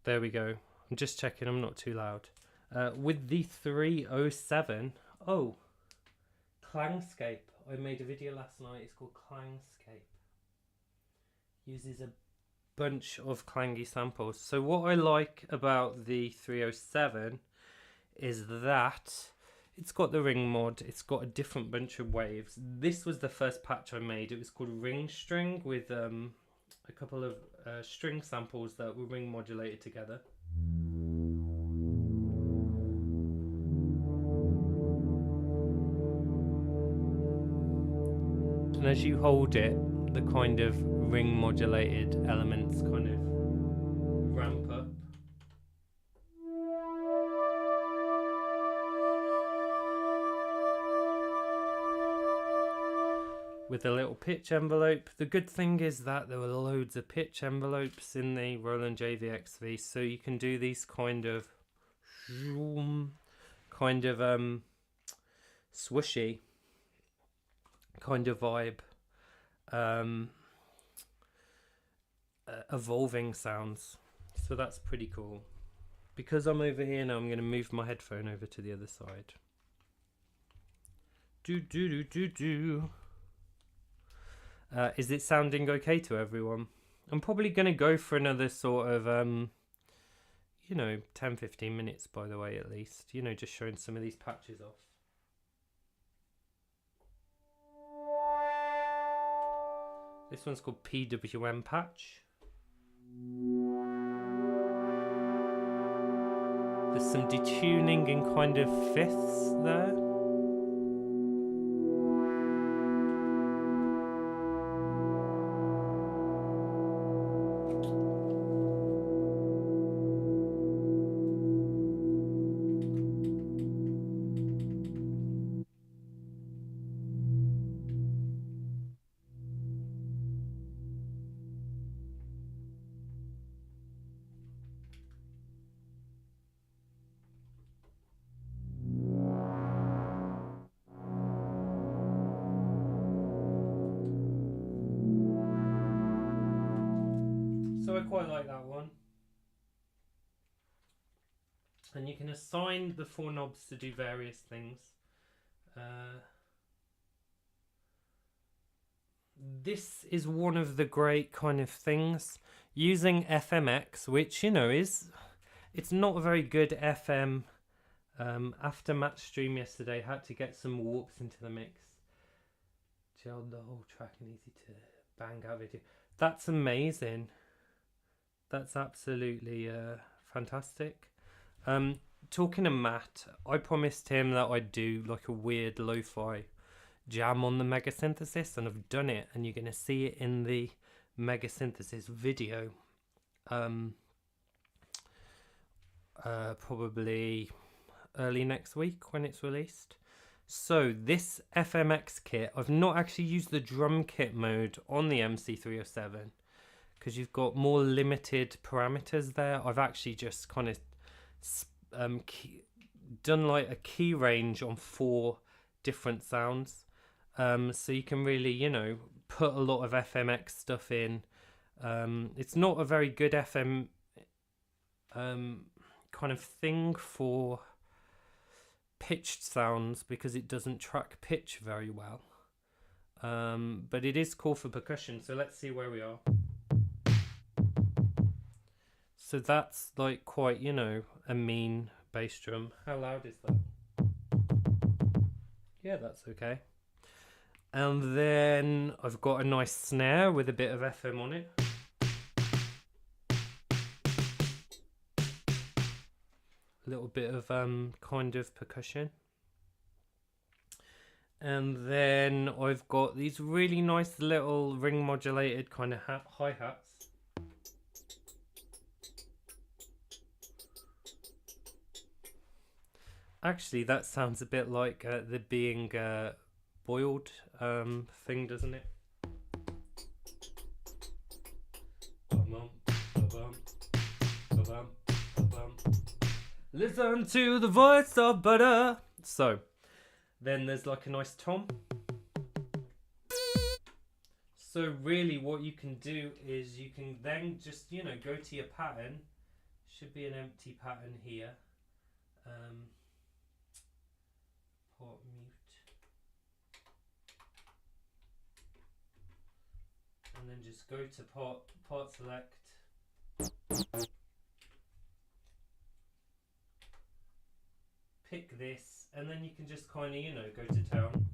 there we go. I'm just checking I'm not too loud. With the 307, Clangscape. I made a video last night. It's called Clangscape. Uses a bunch of clangy samples. So what I like about the 307 is that it's got the ring mod. It's got a different bunch of waves. This was the first patch I made. It was called Ring String with a couple of string samples that were ring modulated together. And as you hold it, the kind of ring modulated elements kind of ramp up. With a little pitch envelope. The good thing is that there were loads of pitch envelopes in the Roland JV XV, so you can do these kind of swooshy kind of vibe. Evolving sounds. So that's pretty cool. Because I'm over here now, I'm going to move my headphone over to the other side. Is it sounding okay to everyone? I'm probably going to go for another sort of, 10-15 minutes, by the way, at least. Just showing some of these patches off. This one's called PWM patch. There's some detuning in kind of fifths there. So I quite like that one. And you can assign the 4 knobs to do various things. This is one of the great kind of things. Using FMX, which, it's not a very good FM. After Matt's stream yesterday, had to get some warps into the mix. Gelled the whole track and easy to bang out video. That's amazing. That's absolutely fantastic. Talking to Matt, I promised him that I'd do like a weird lo-fi jam on the Mega Synthesis, and I've done it, and you're going to see it in the Mega Synthesis video. Probably early next week when it's released. So this FMX kit, I've not actually used the drum kit mode on the MC-307 because you've got more limited parameters there. I've actually just kind of done like a key range on 4 different sounds. So you can really, put a lot of FMX stuff in. It's not a very good FM kind of thing for pitched sounds because it doesn't track pitch very well. But it is cool for percussion. So let's see where we are. So that's like quite, a mean bass drum. How loud is that? Yeah, that's okay. And then I've got a nice snare with a bit of FM on it. A little bit of kind of percussion. And then I've got these really nice little ring modulated kind of hi-hats. Actually, that sounds a bit like the being boiled thing, doesn't it? Listen to the voice of butter. So, then there's like a nice tom. So really what you can do is you can then just, go to your pattern. Should be an empty pattern here. Part mute. And then just go to part select. Pick this, and then you can just kind of, go to town.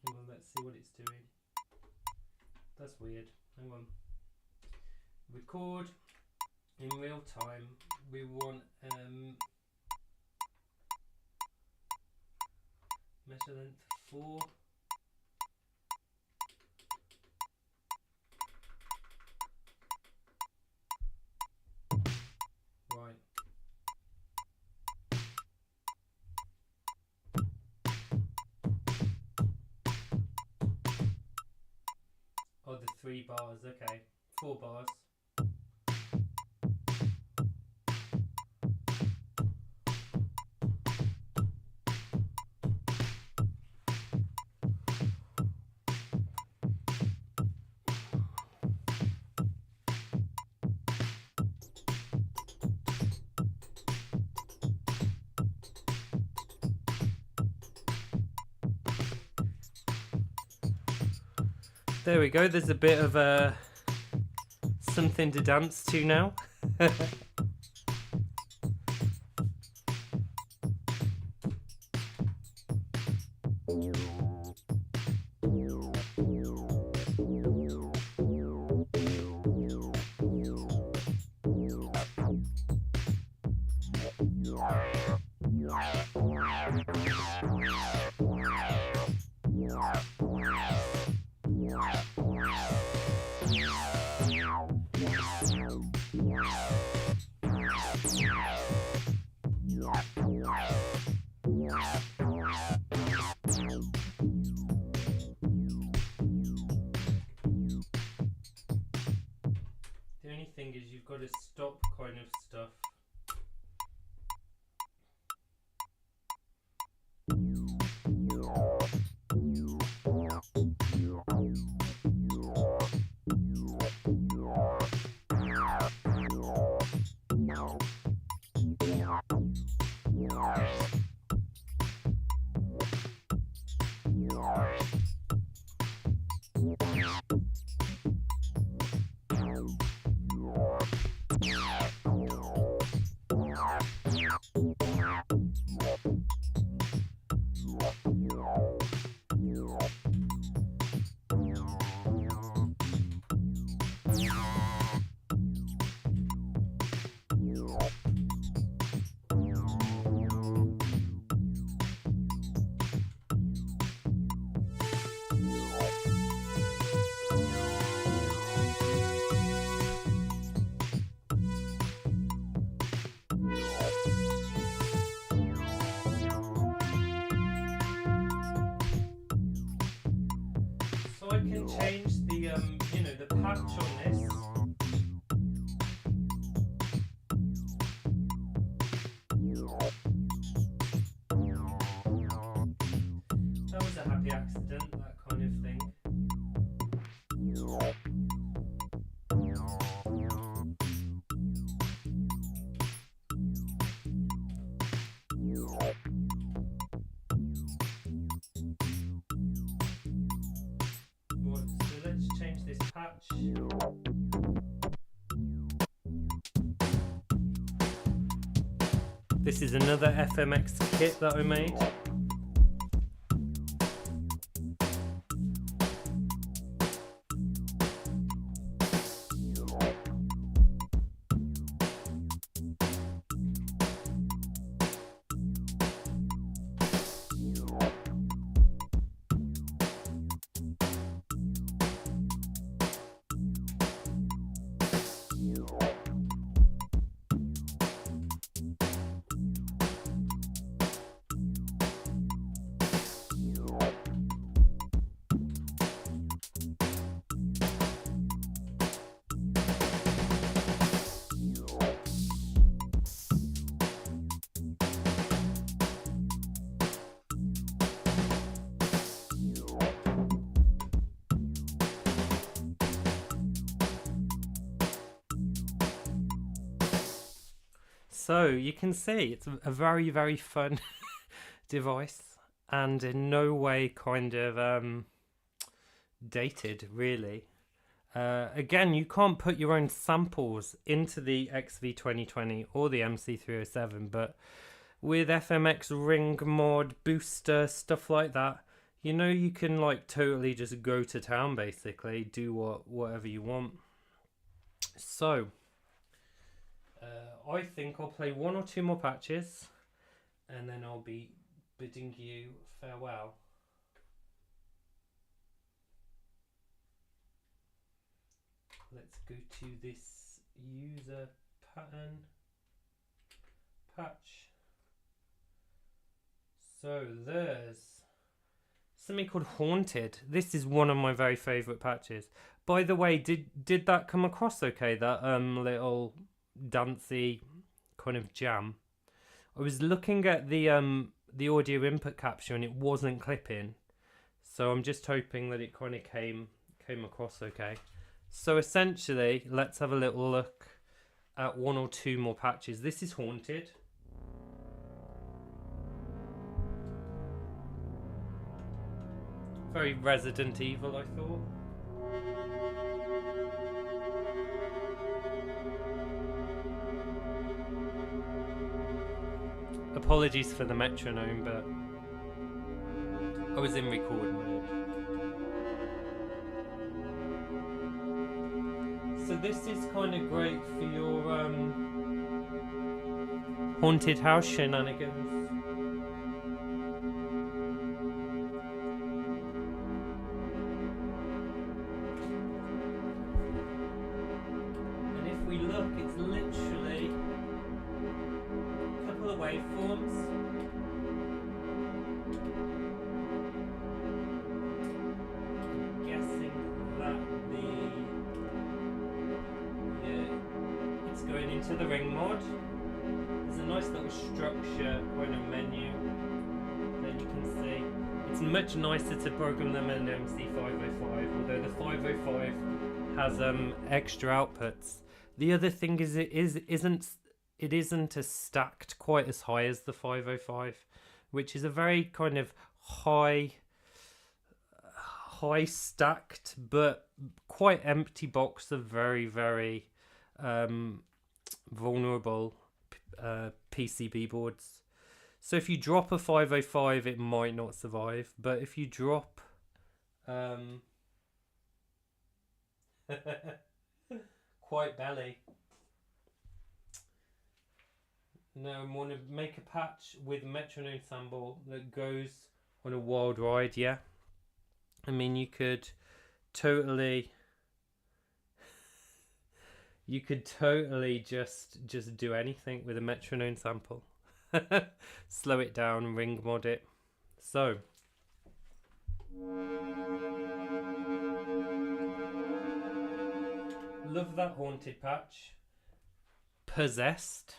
Well, let's see what it's doing. That's weird. Hang on. Record in real time. We want measure length 4. 3 bars, okay. 4 bars. There we go, there's a bit of something to dance to now. The only thing is you've got to stop kind of stuff. So I can change the, you know, the patch on this. That was a happy accident, that kind of thing. Right, so let's change this patch. This is another FMX kit that I made. So you can see it's a very, very fun device, and in no way kind of dated, really. Again, you can't put your own samples into the XV-2020 or the MC-307, but with FMX ring mod, booster, stuff like that, you know, you can like totally just go to town, basically, do whatever you want. So I think I'll play 1 or 2 more patches, and then I'll be bidding you farewell. Let's go to this user pattern patch. So there's something called Haunted. This is one of my very favourite patches. By the way, did that come across okay? That little dancey kind of jam. I was looking at the audio input capture and it wasn't clipping, so I'm just hoping that it kind of came across okay. So essentially, let's have a little look at one or two more patches. This is Haunted. Very Resident Evil, I thought. Apologies for the metronome, but I was in record mode. So this is kind of great for your haunted house shenanigans. And if we look, it's literally a couple of waveforms. I'm guessing that it's going into the ring mod. There's a nice little structure kind of menu that you can see. It's much nicer to program them in MC-505, although the 505 has extra outputs. The other thing is it isn't as stacked quite as high as the 505, which is a very kind of high stacked but quite empty box of very, very vulnerable PCB boards. So if you drop a 505, it might not survive, but if you drop quite belly. Now I want to make a patch with metronome sample that goes on a wild ride. Yeah, I mean you could totally just do anything with a metronome sample. Slow it down, ring mod it. So love that Haunted patch. Possessed.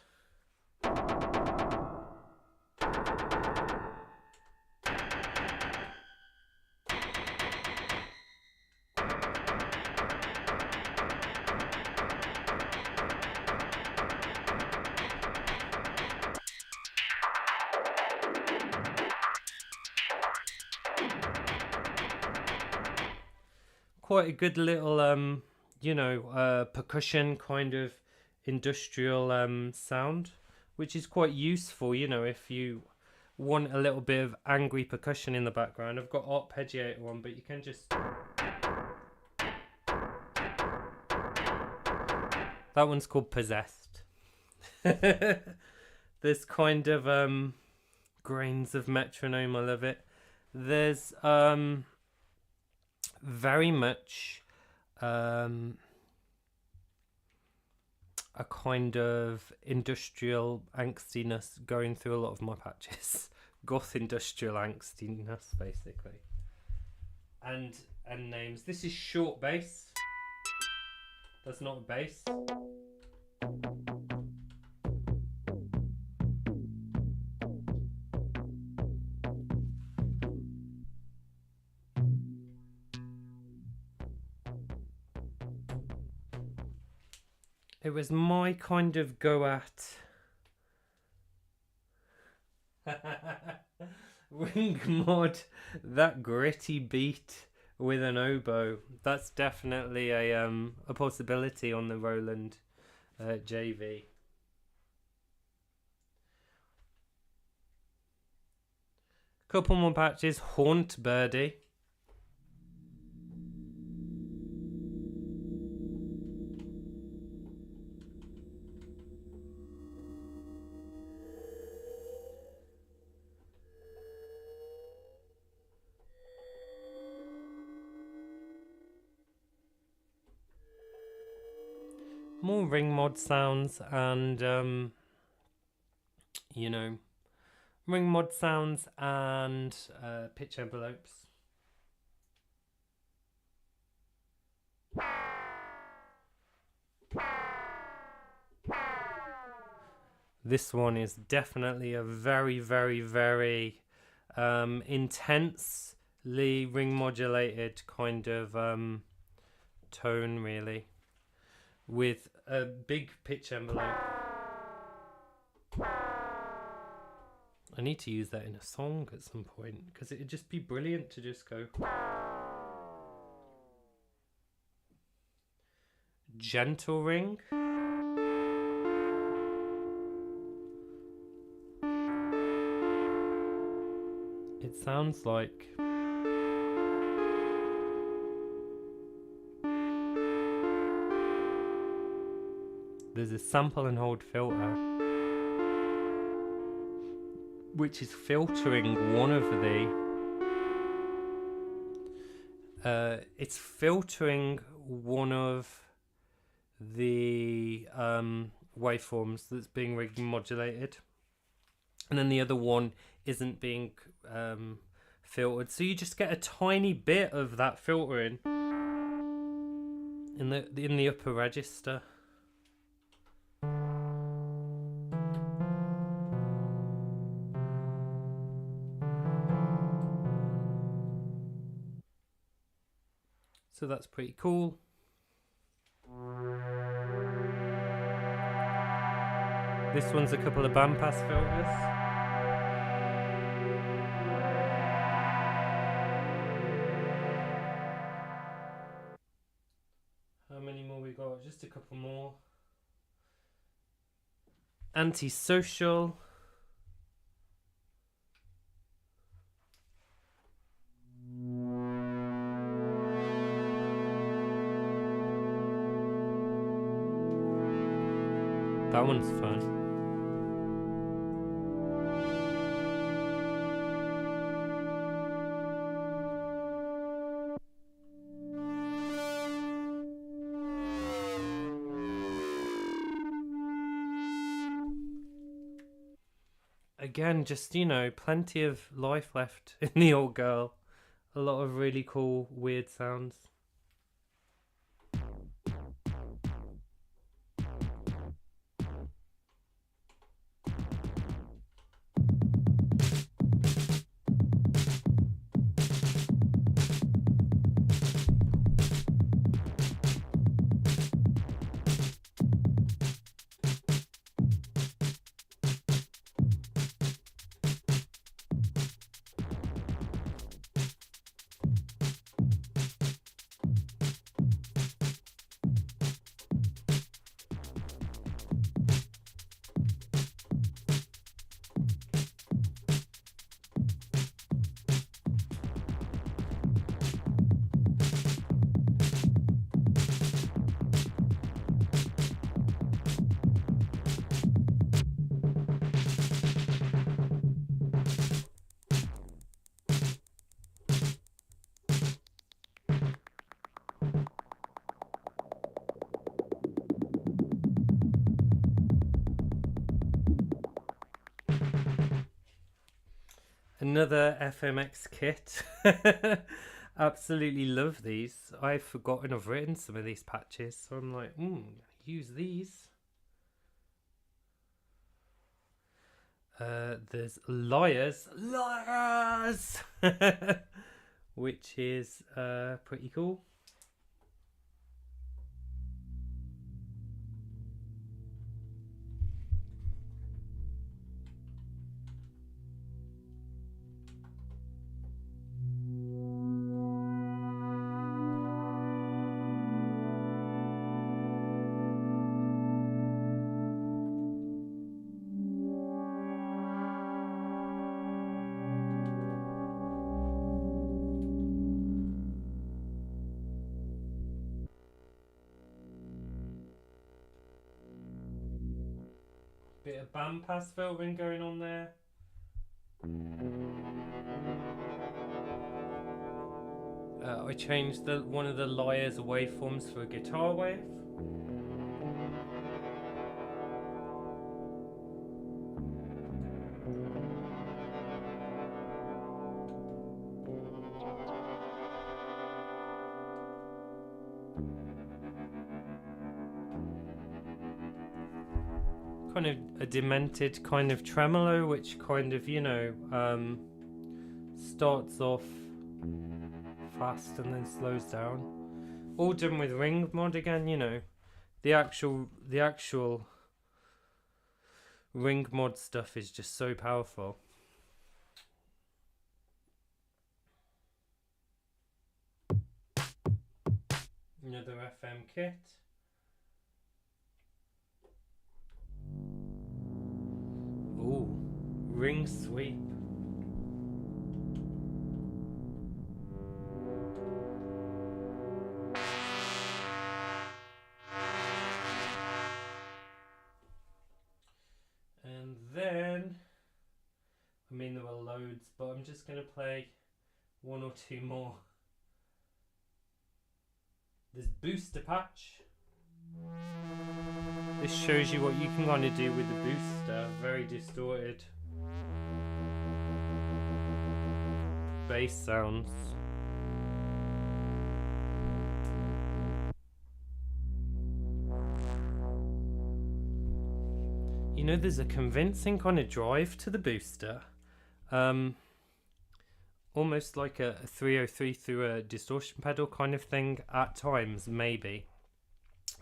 Quite a good little percussion kind of industrial sound, which is quite useful, if you want a little bit of angry percussion in the background. I've got arpeggiator on, but you can just... That one's called Possessed. There's kind of grains of metronome. I love it. There's very much a kind of industrial angstiness going through a lot of my patches. Goth industrial angstiness, basically. And names. This is short bass. That's not a bass. It was my kind of go at ring mod that gritty beat with an oboe. That's definitely a possibility on the Roland JV. Couple more patches. Haunt Birdie. More ring mod sounds and ring mod sounds and pitch envelopes. This one is definitely a very, very, very intensely ring modulated kind of tone, really, with a big pitch envelope. I need to use that in a song at some point, because it'd just be brilliant to just go gentle ring. It sounds like there's a sample and hold filter which is filtering one of the waveforms that's being ring modulated, and then the other one isn't being filtered, so you just get a tiny bit of that filtering in the upper register. So that's pretty cool. This one's a couple of bandpass filters. How many more we got? Just a couple more. Antisocial. That one's fun. Again, just, you know, plenty of life left in the old girl. A lot of really cool, weird sounds. Another FMX kit. Absolutely love these. I've forgotten I've written some of these patches, so I'm like, use these. There's Liars, which is pretty cool. Bit of bandpass filtering going on there. I changed one of the Liars waveforms for a guitar wave. kind of a demented kind of tremolo, which kind of, you know, starts off fast and then slows down. All done with ring mod again, you know. The actual ring mod stuff is just so powerful. Another FM kit. Ooh, ring sweep. And then, I mean, there were loads, but I'm just going to play one or two more. There's booster patch. This shows you what you can kind of do with the booster. Very distorted bass sounds. You know, there's a convincing kind of drive to the booster. Almost like a 303 through a distortion pedal kind of thing at times, maybe.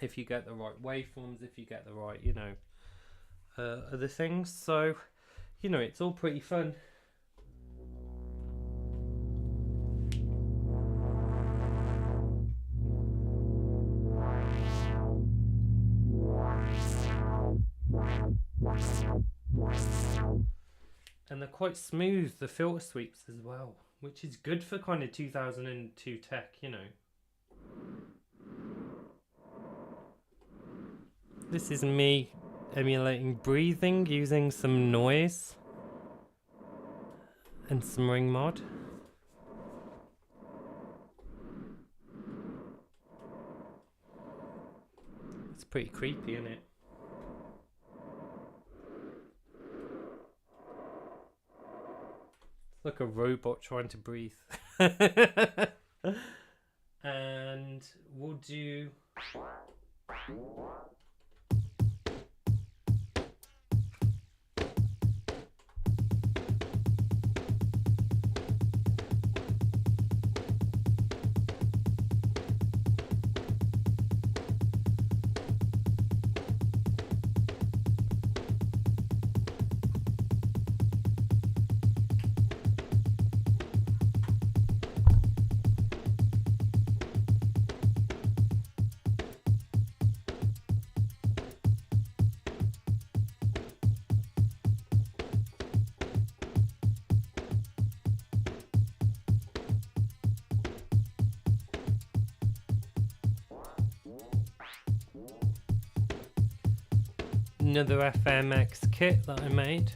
If you get the right waveforms, if you get the right, you know, other things. So, you know, it's all pretty fun. And they're quite smooth, the filter sweeps as well, which is good for kind of 2002 tech, you know. This is me emulating breathing using some noise and some ring mod. It's pretty creepy, isn't it? Like a robot trying to breathe. And we'll do another FMX kit that I made.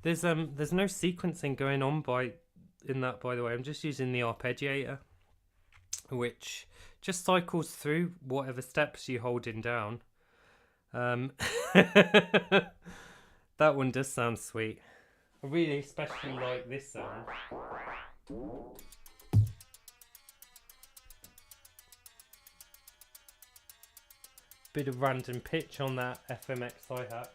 There's no sequencing going on in that, by the way. I'm just using the arpeggiator, which just cycles through whatever steps you're holding down. That one does sound sweet. I really especially like this sound. Bit of random pitch on that FMX hi-hat.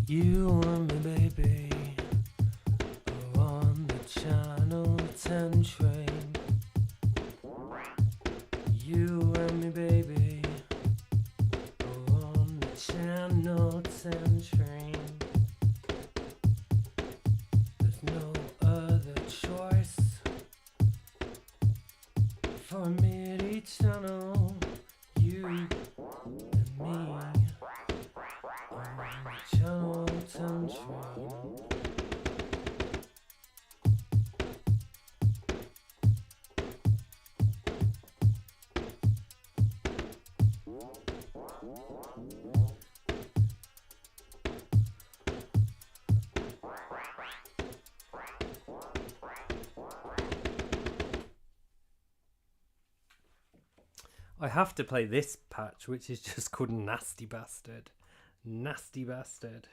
You and me, baby, are on the Channel 10 train. You and me, baby, are on the Channel 10 train. For MIDI channel, you and me on channel control. I have to play this patch, which is just called Nasty Bastard. Nasty Bastard.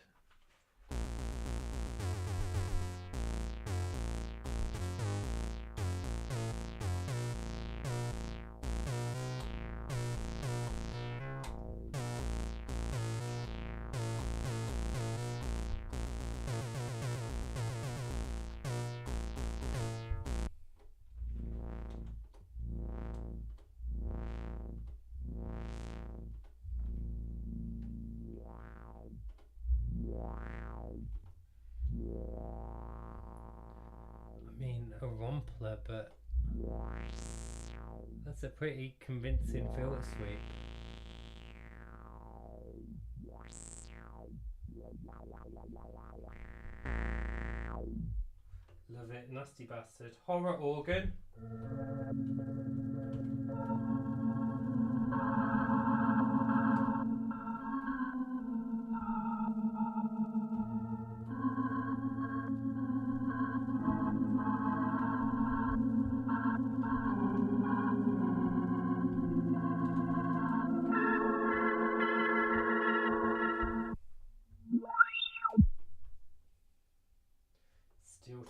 A rompler, but that's a pretty convincing filter sweep. Love it. Nasty Bastard. Horror organ.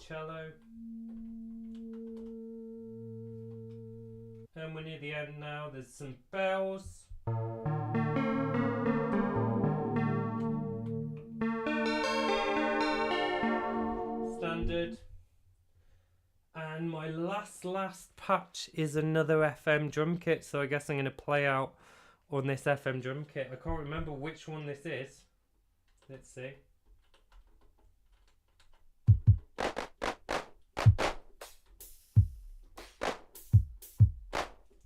Cello, and we're near the end now. There's some bells, standard, and my last patch is another FM drum kit, so I guess I'm going to play out on this FM drum kit. I can't remember which one this is. Let's see.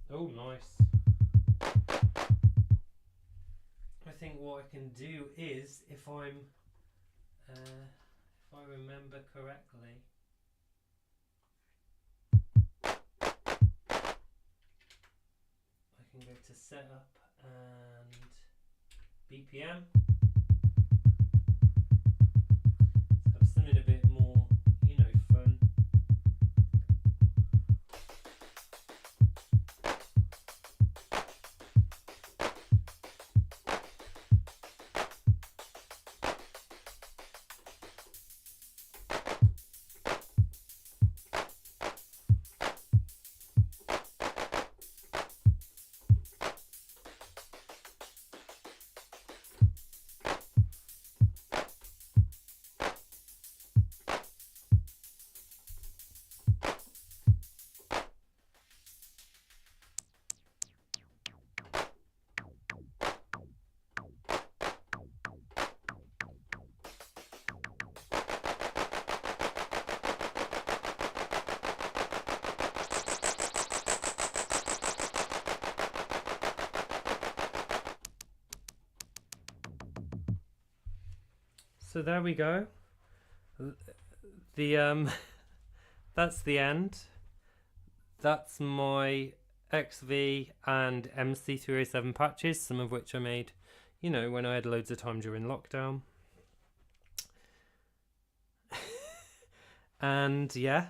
Oh, nice. I think what I can do is, if I remember correctly, I can go to setup and BPM. Have something a bit more, fun. So there we go. That's the end. That's my XV and MC-307 patches, some of which I made, when I had loads of time during lockdown. And yeah,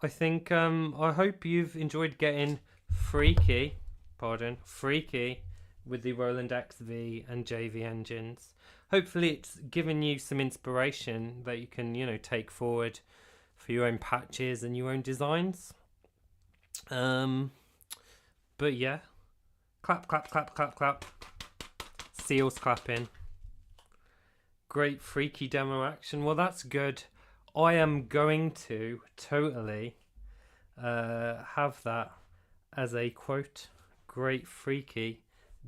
I think I hope you've enjoyed getting freaky with the Roland XV and JV engines. Hopefully it's given you some inspiration that you can, take forward for your own patches and your own designs. But yeah, clap, clap, clap, clap, clap. Seals clapping. Great freaky demo action. Well, that's good. I am going to totally have that as a quote. Great freaky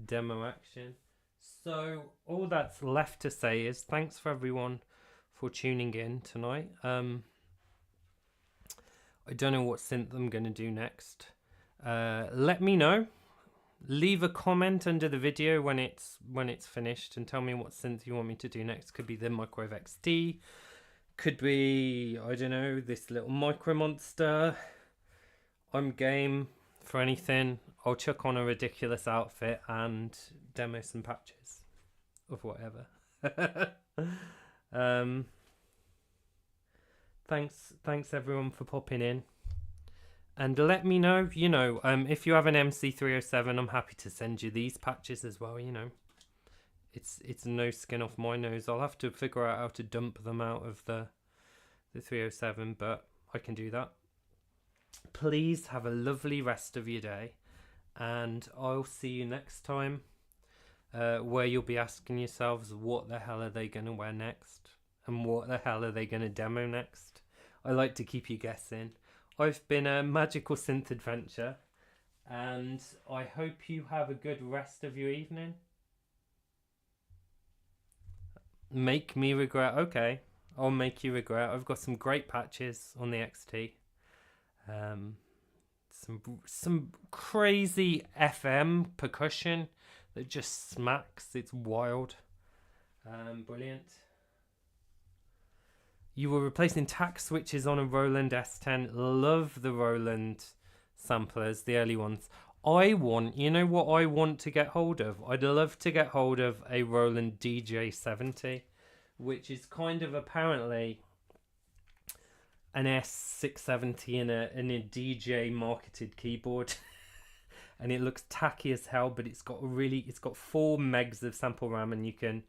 demo action. So all that's left to say is thanks for everyone for tuning in tonight. I don't know what synth I'm going to do next. Let me know. Leave a comment under the video when it's finished and tell me what synth you want me to do next. Could be the Microwave XT, could be, I don't know, this little Micro Monster. I'm game for anything. I'll chuck on a ridiculous outfit and demo some patches of whatever. Thanks everyone for popping in. And let me know, you know, if you have an MC-307, I'm happy to send you these patches as well, you know. It's no skin off my nose. I'll have to figure out how to dump them out of the 307, but I can do that. Please have a lovely rest of your day, and I'll see you next time, where you'll be asking yourselves, what the hell are they going to wear next? And what the hell are they going to demo next? I like to keep you guessing. I've been a Magical Synth Adventure, and I hope you have a good rest of your evening. Make me regret. Okay, I'll make you regret. I've got some great patches on the XT. Some crazy FM percussion that just smacks. It's wild. Brilliant. You were replacing tack switches on a Roland S10. Love the Roland samplers, the early ones. You know what I want to get hold of? I'd love to get hold of a Roland DJ-70, which is kind of apparently an S670 in a DJ marketed keyboard. And it looks tacky as hell, but it's got 4 megs of sample RAM, and you can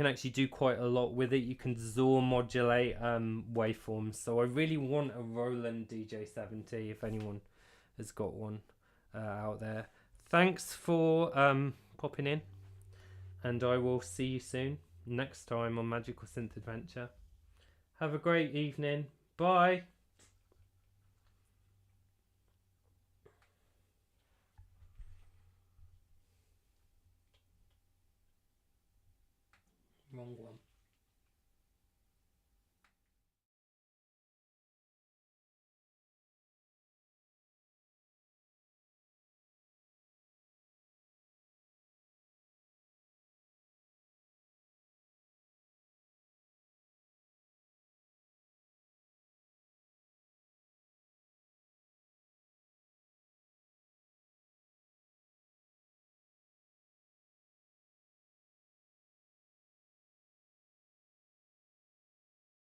actually do quite a lot with it. You can XOR modulate waveforms. So I really want a Roland DJ-70 if anyone has got one out there. Thanks for popping in, and I will see you soon next time on Magical Synth Adventure. Have a great evening. Bye. Wrong one.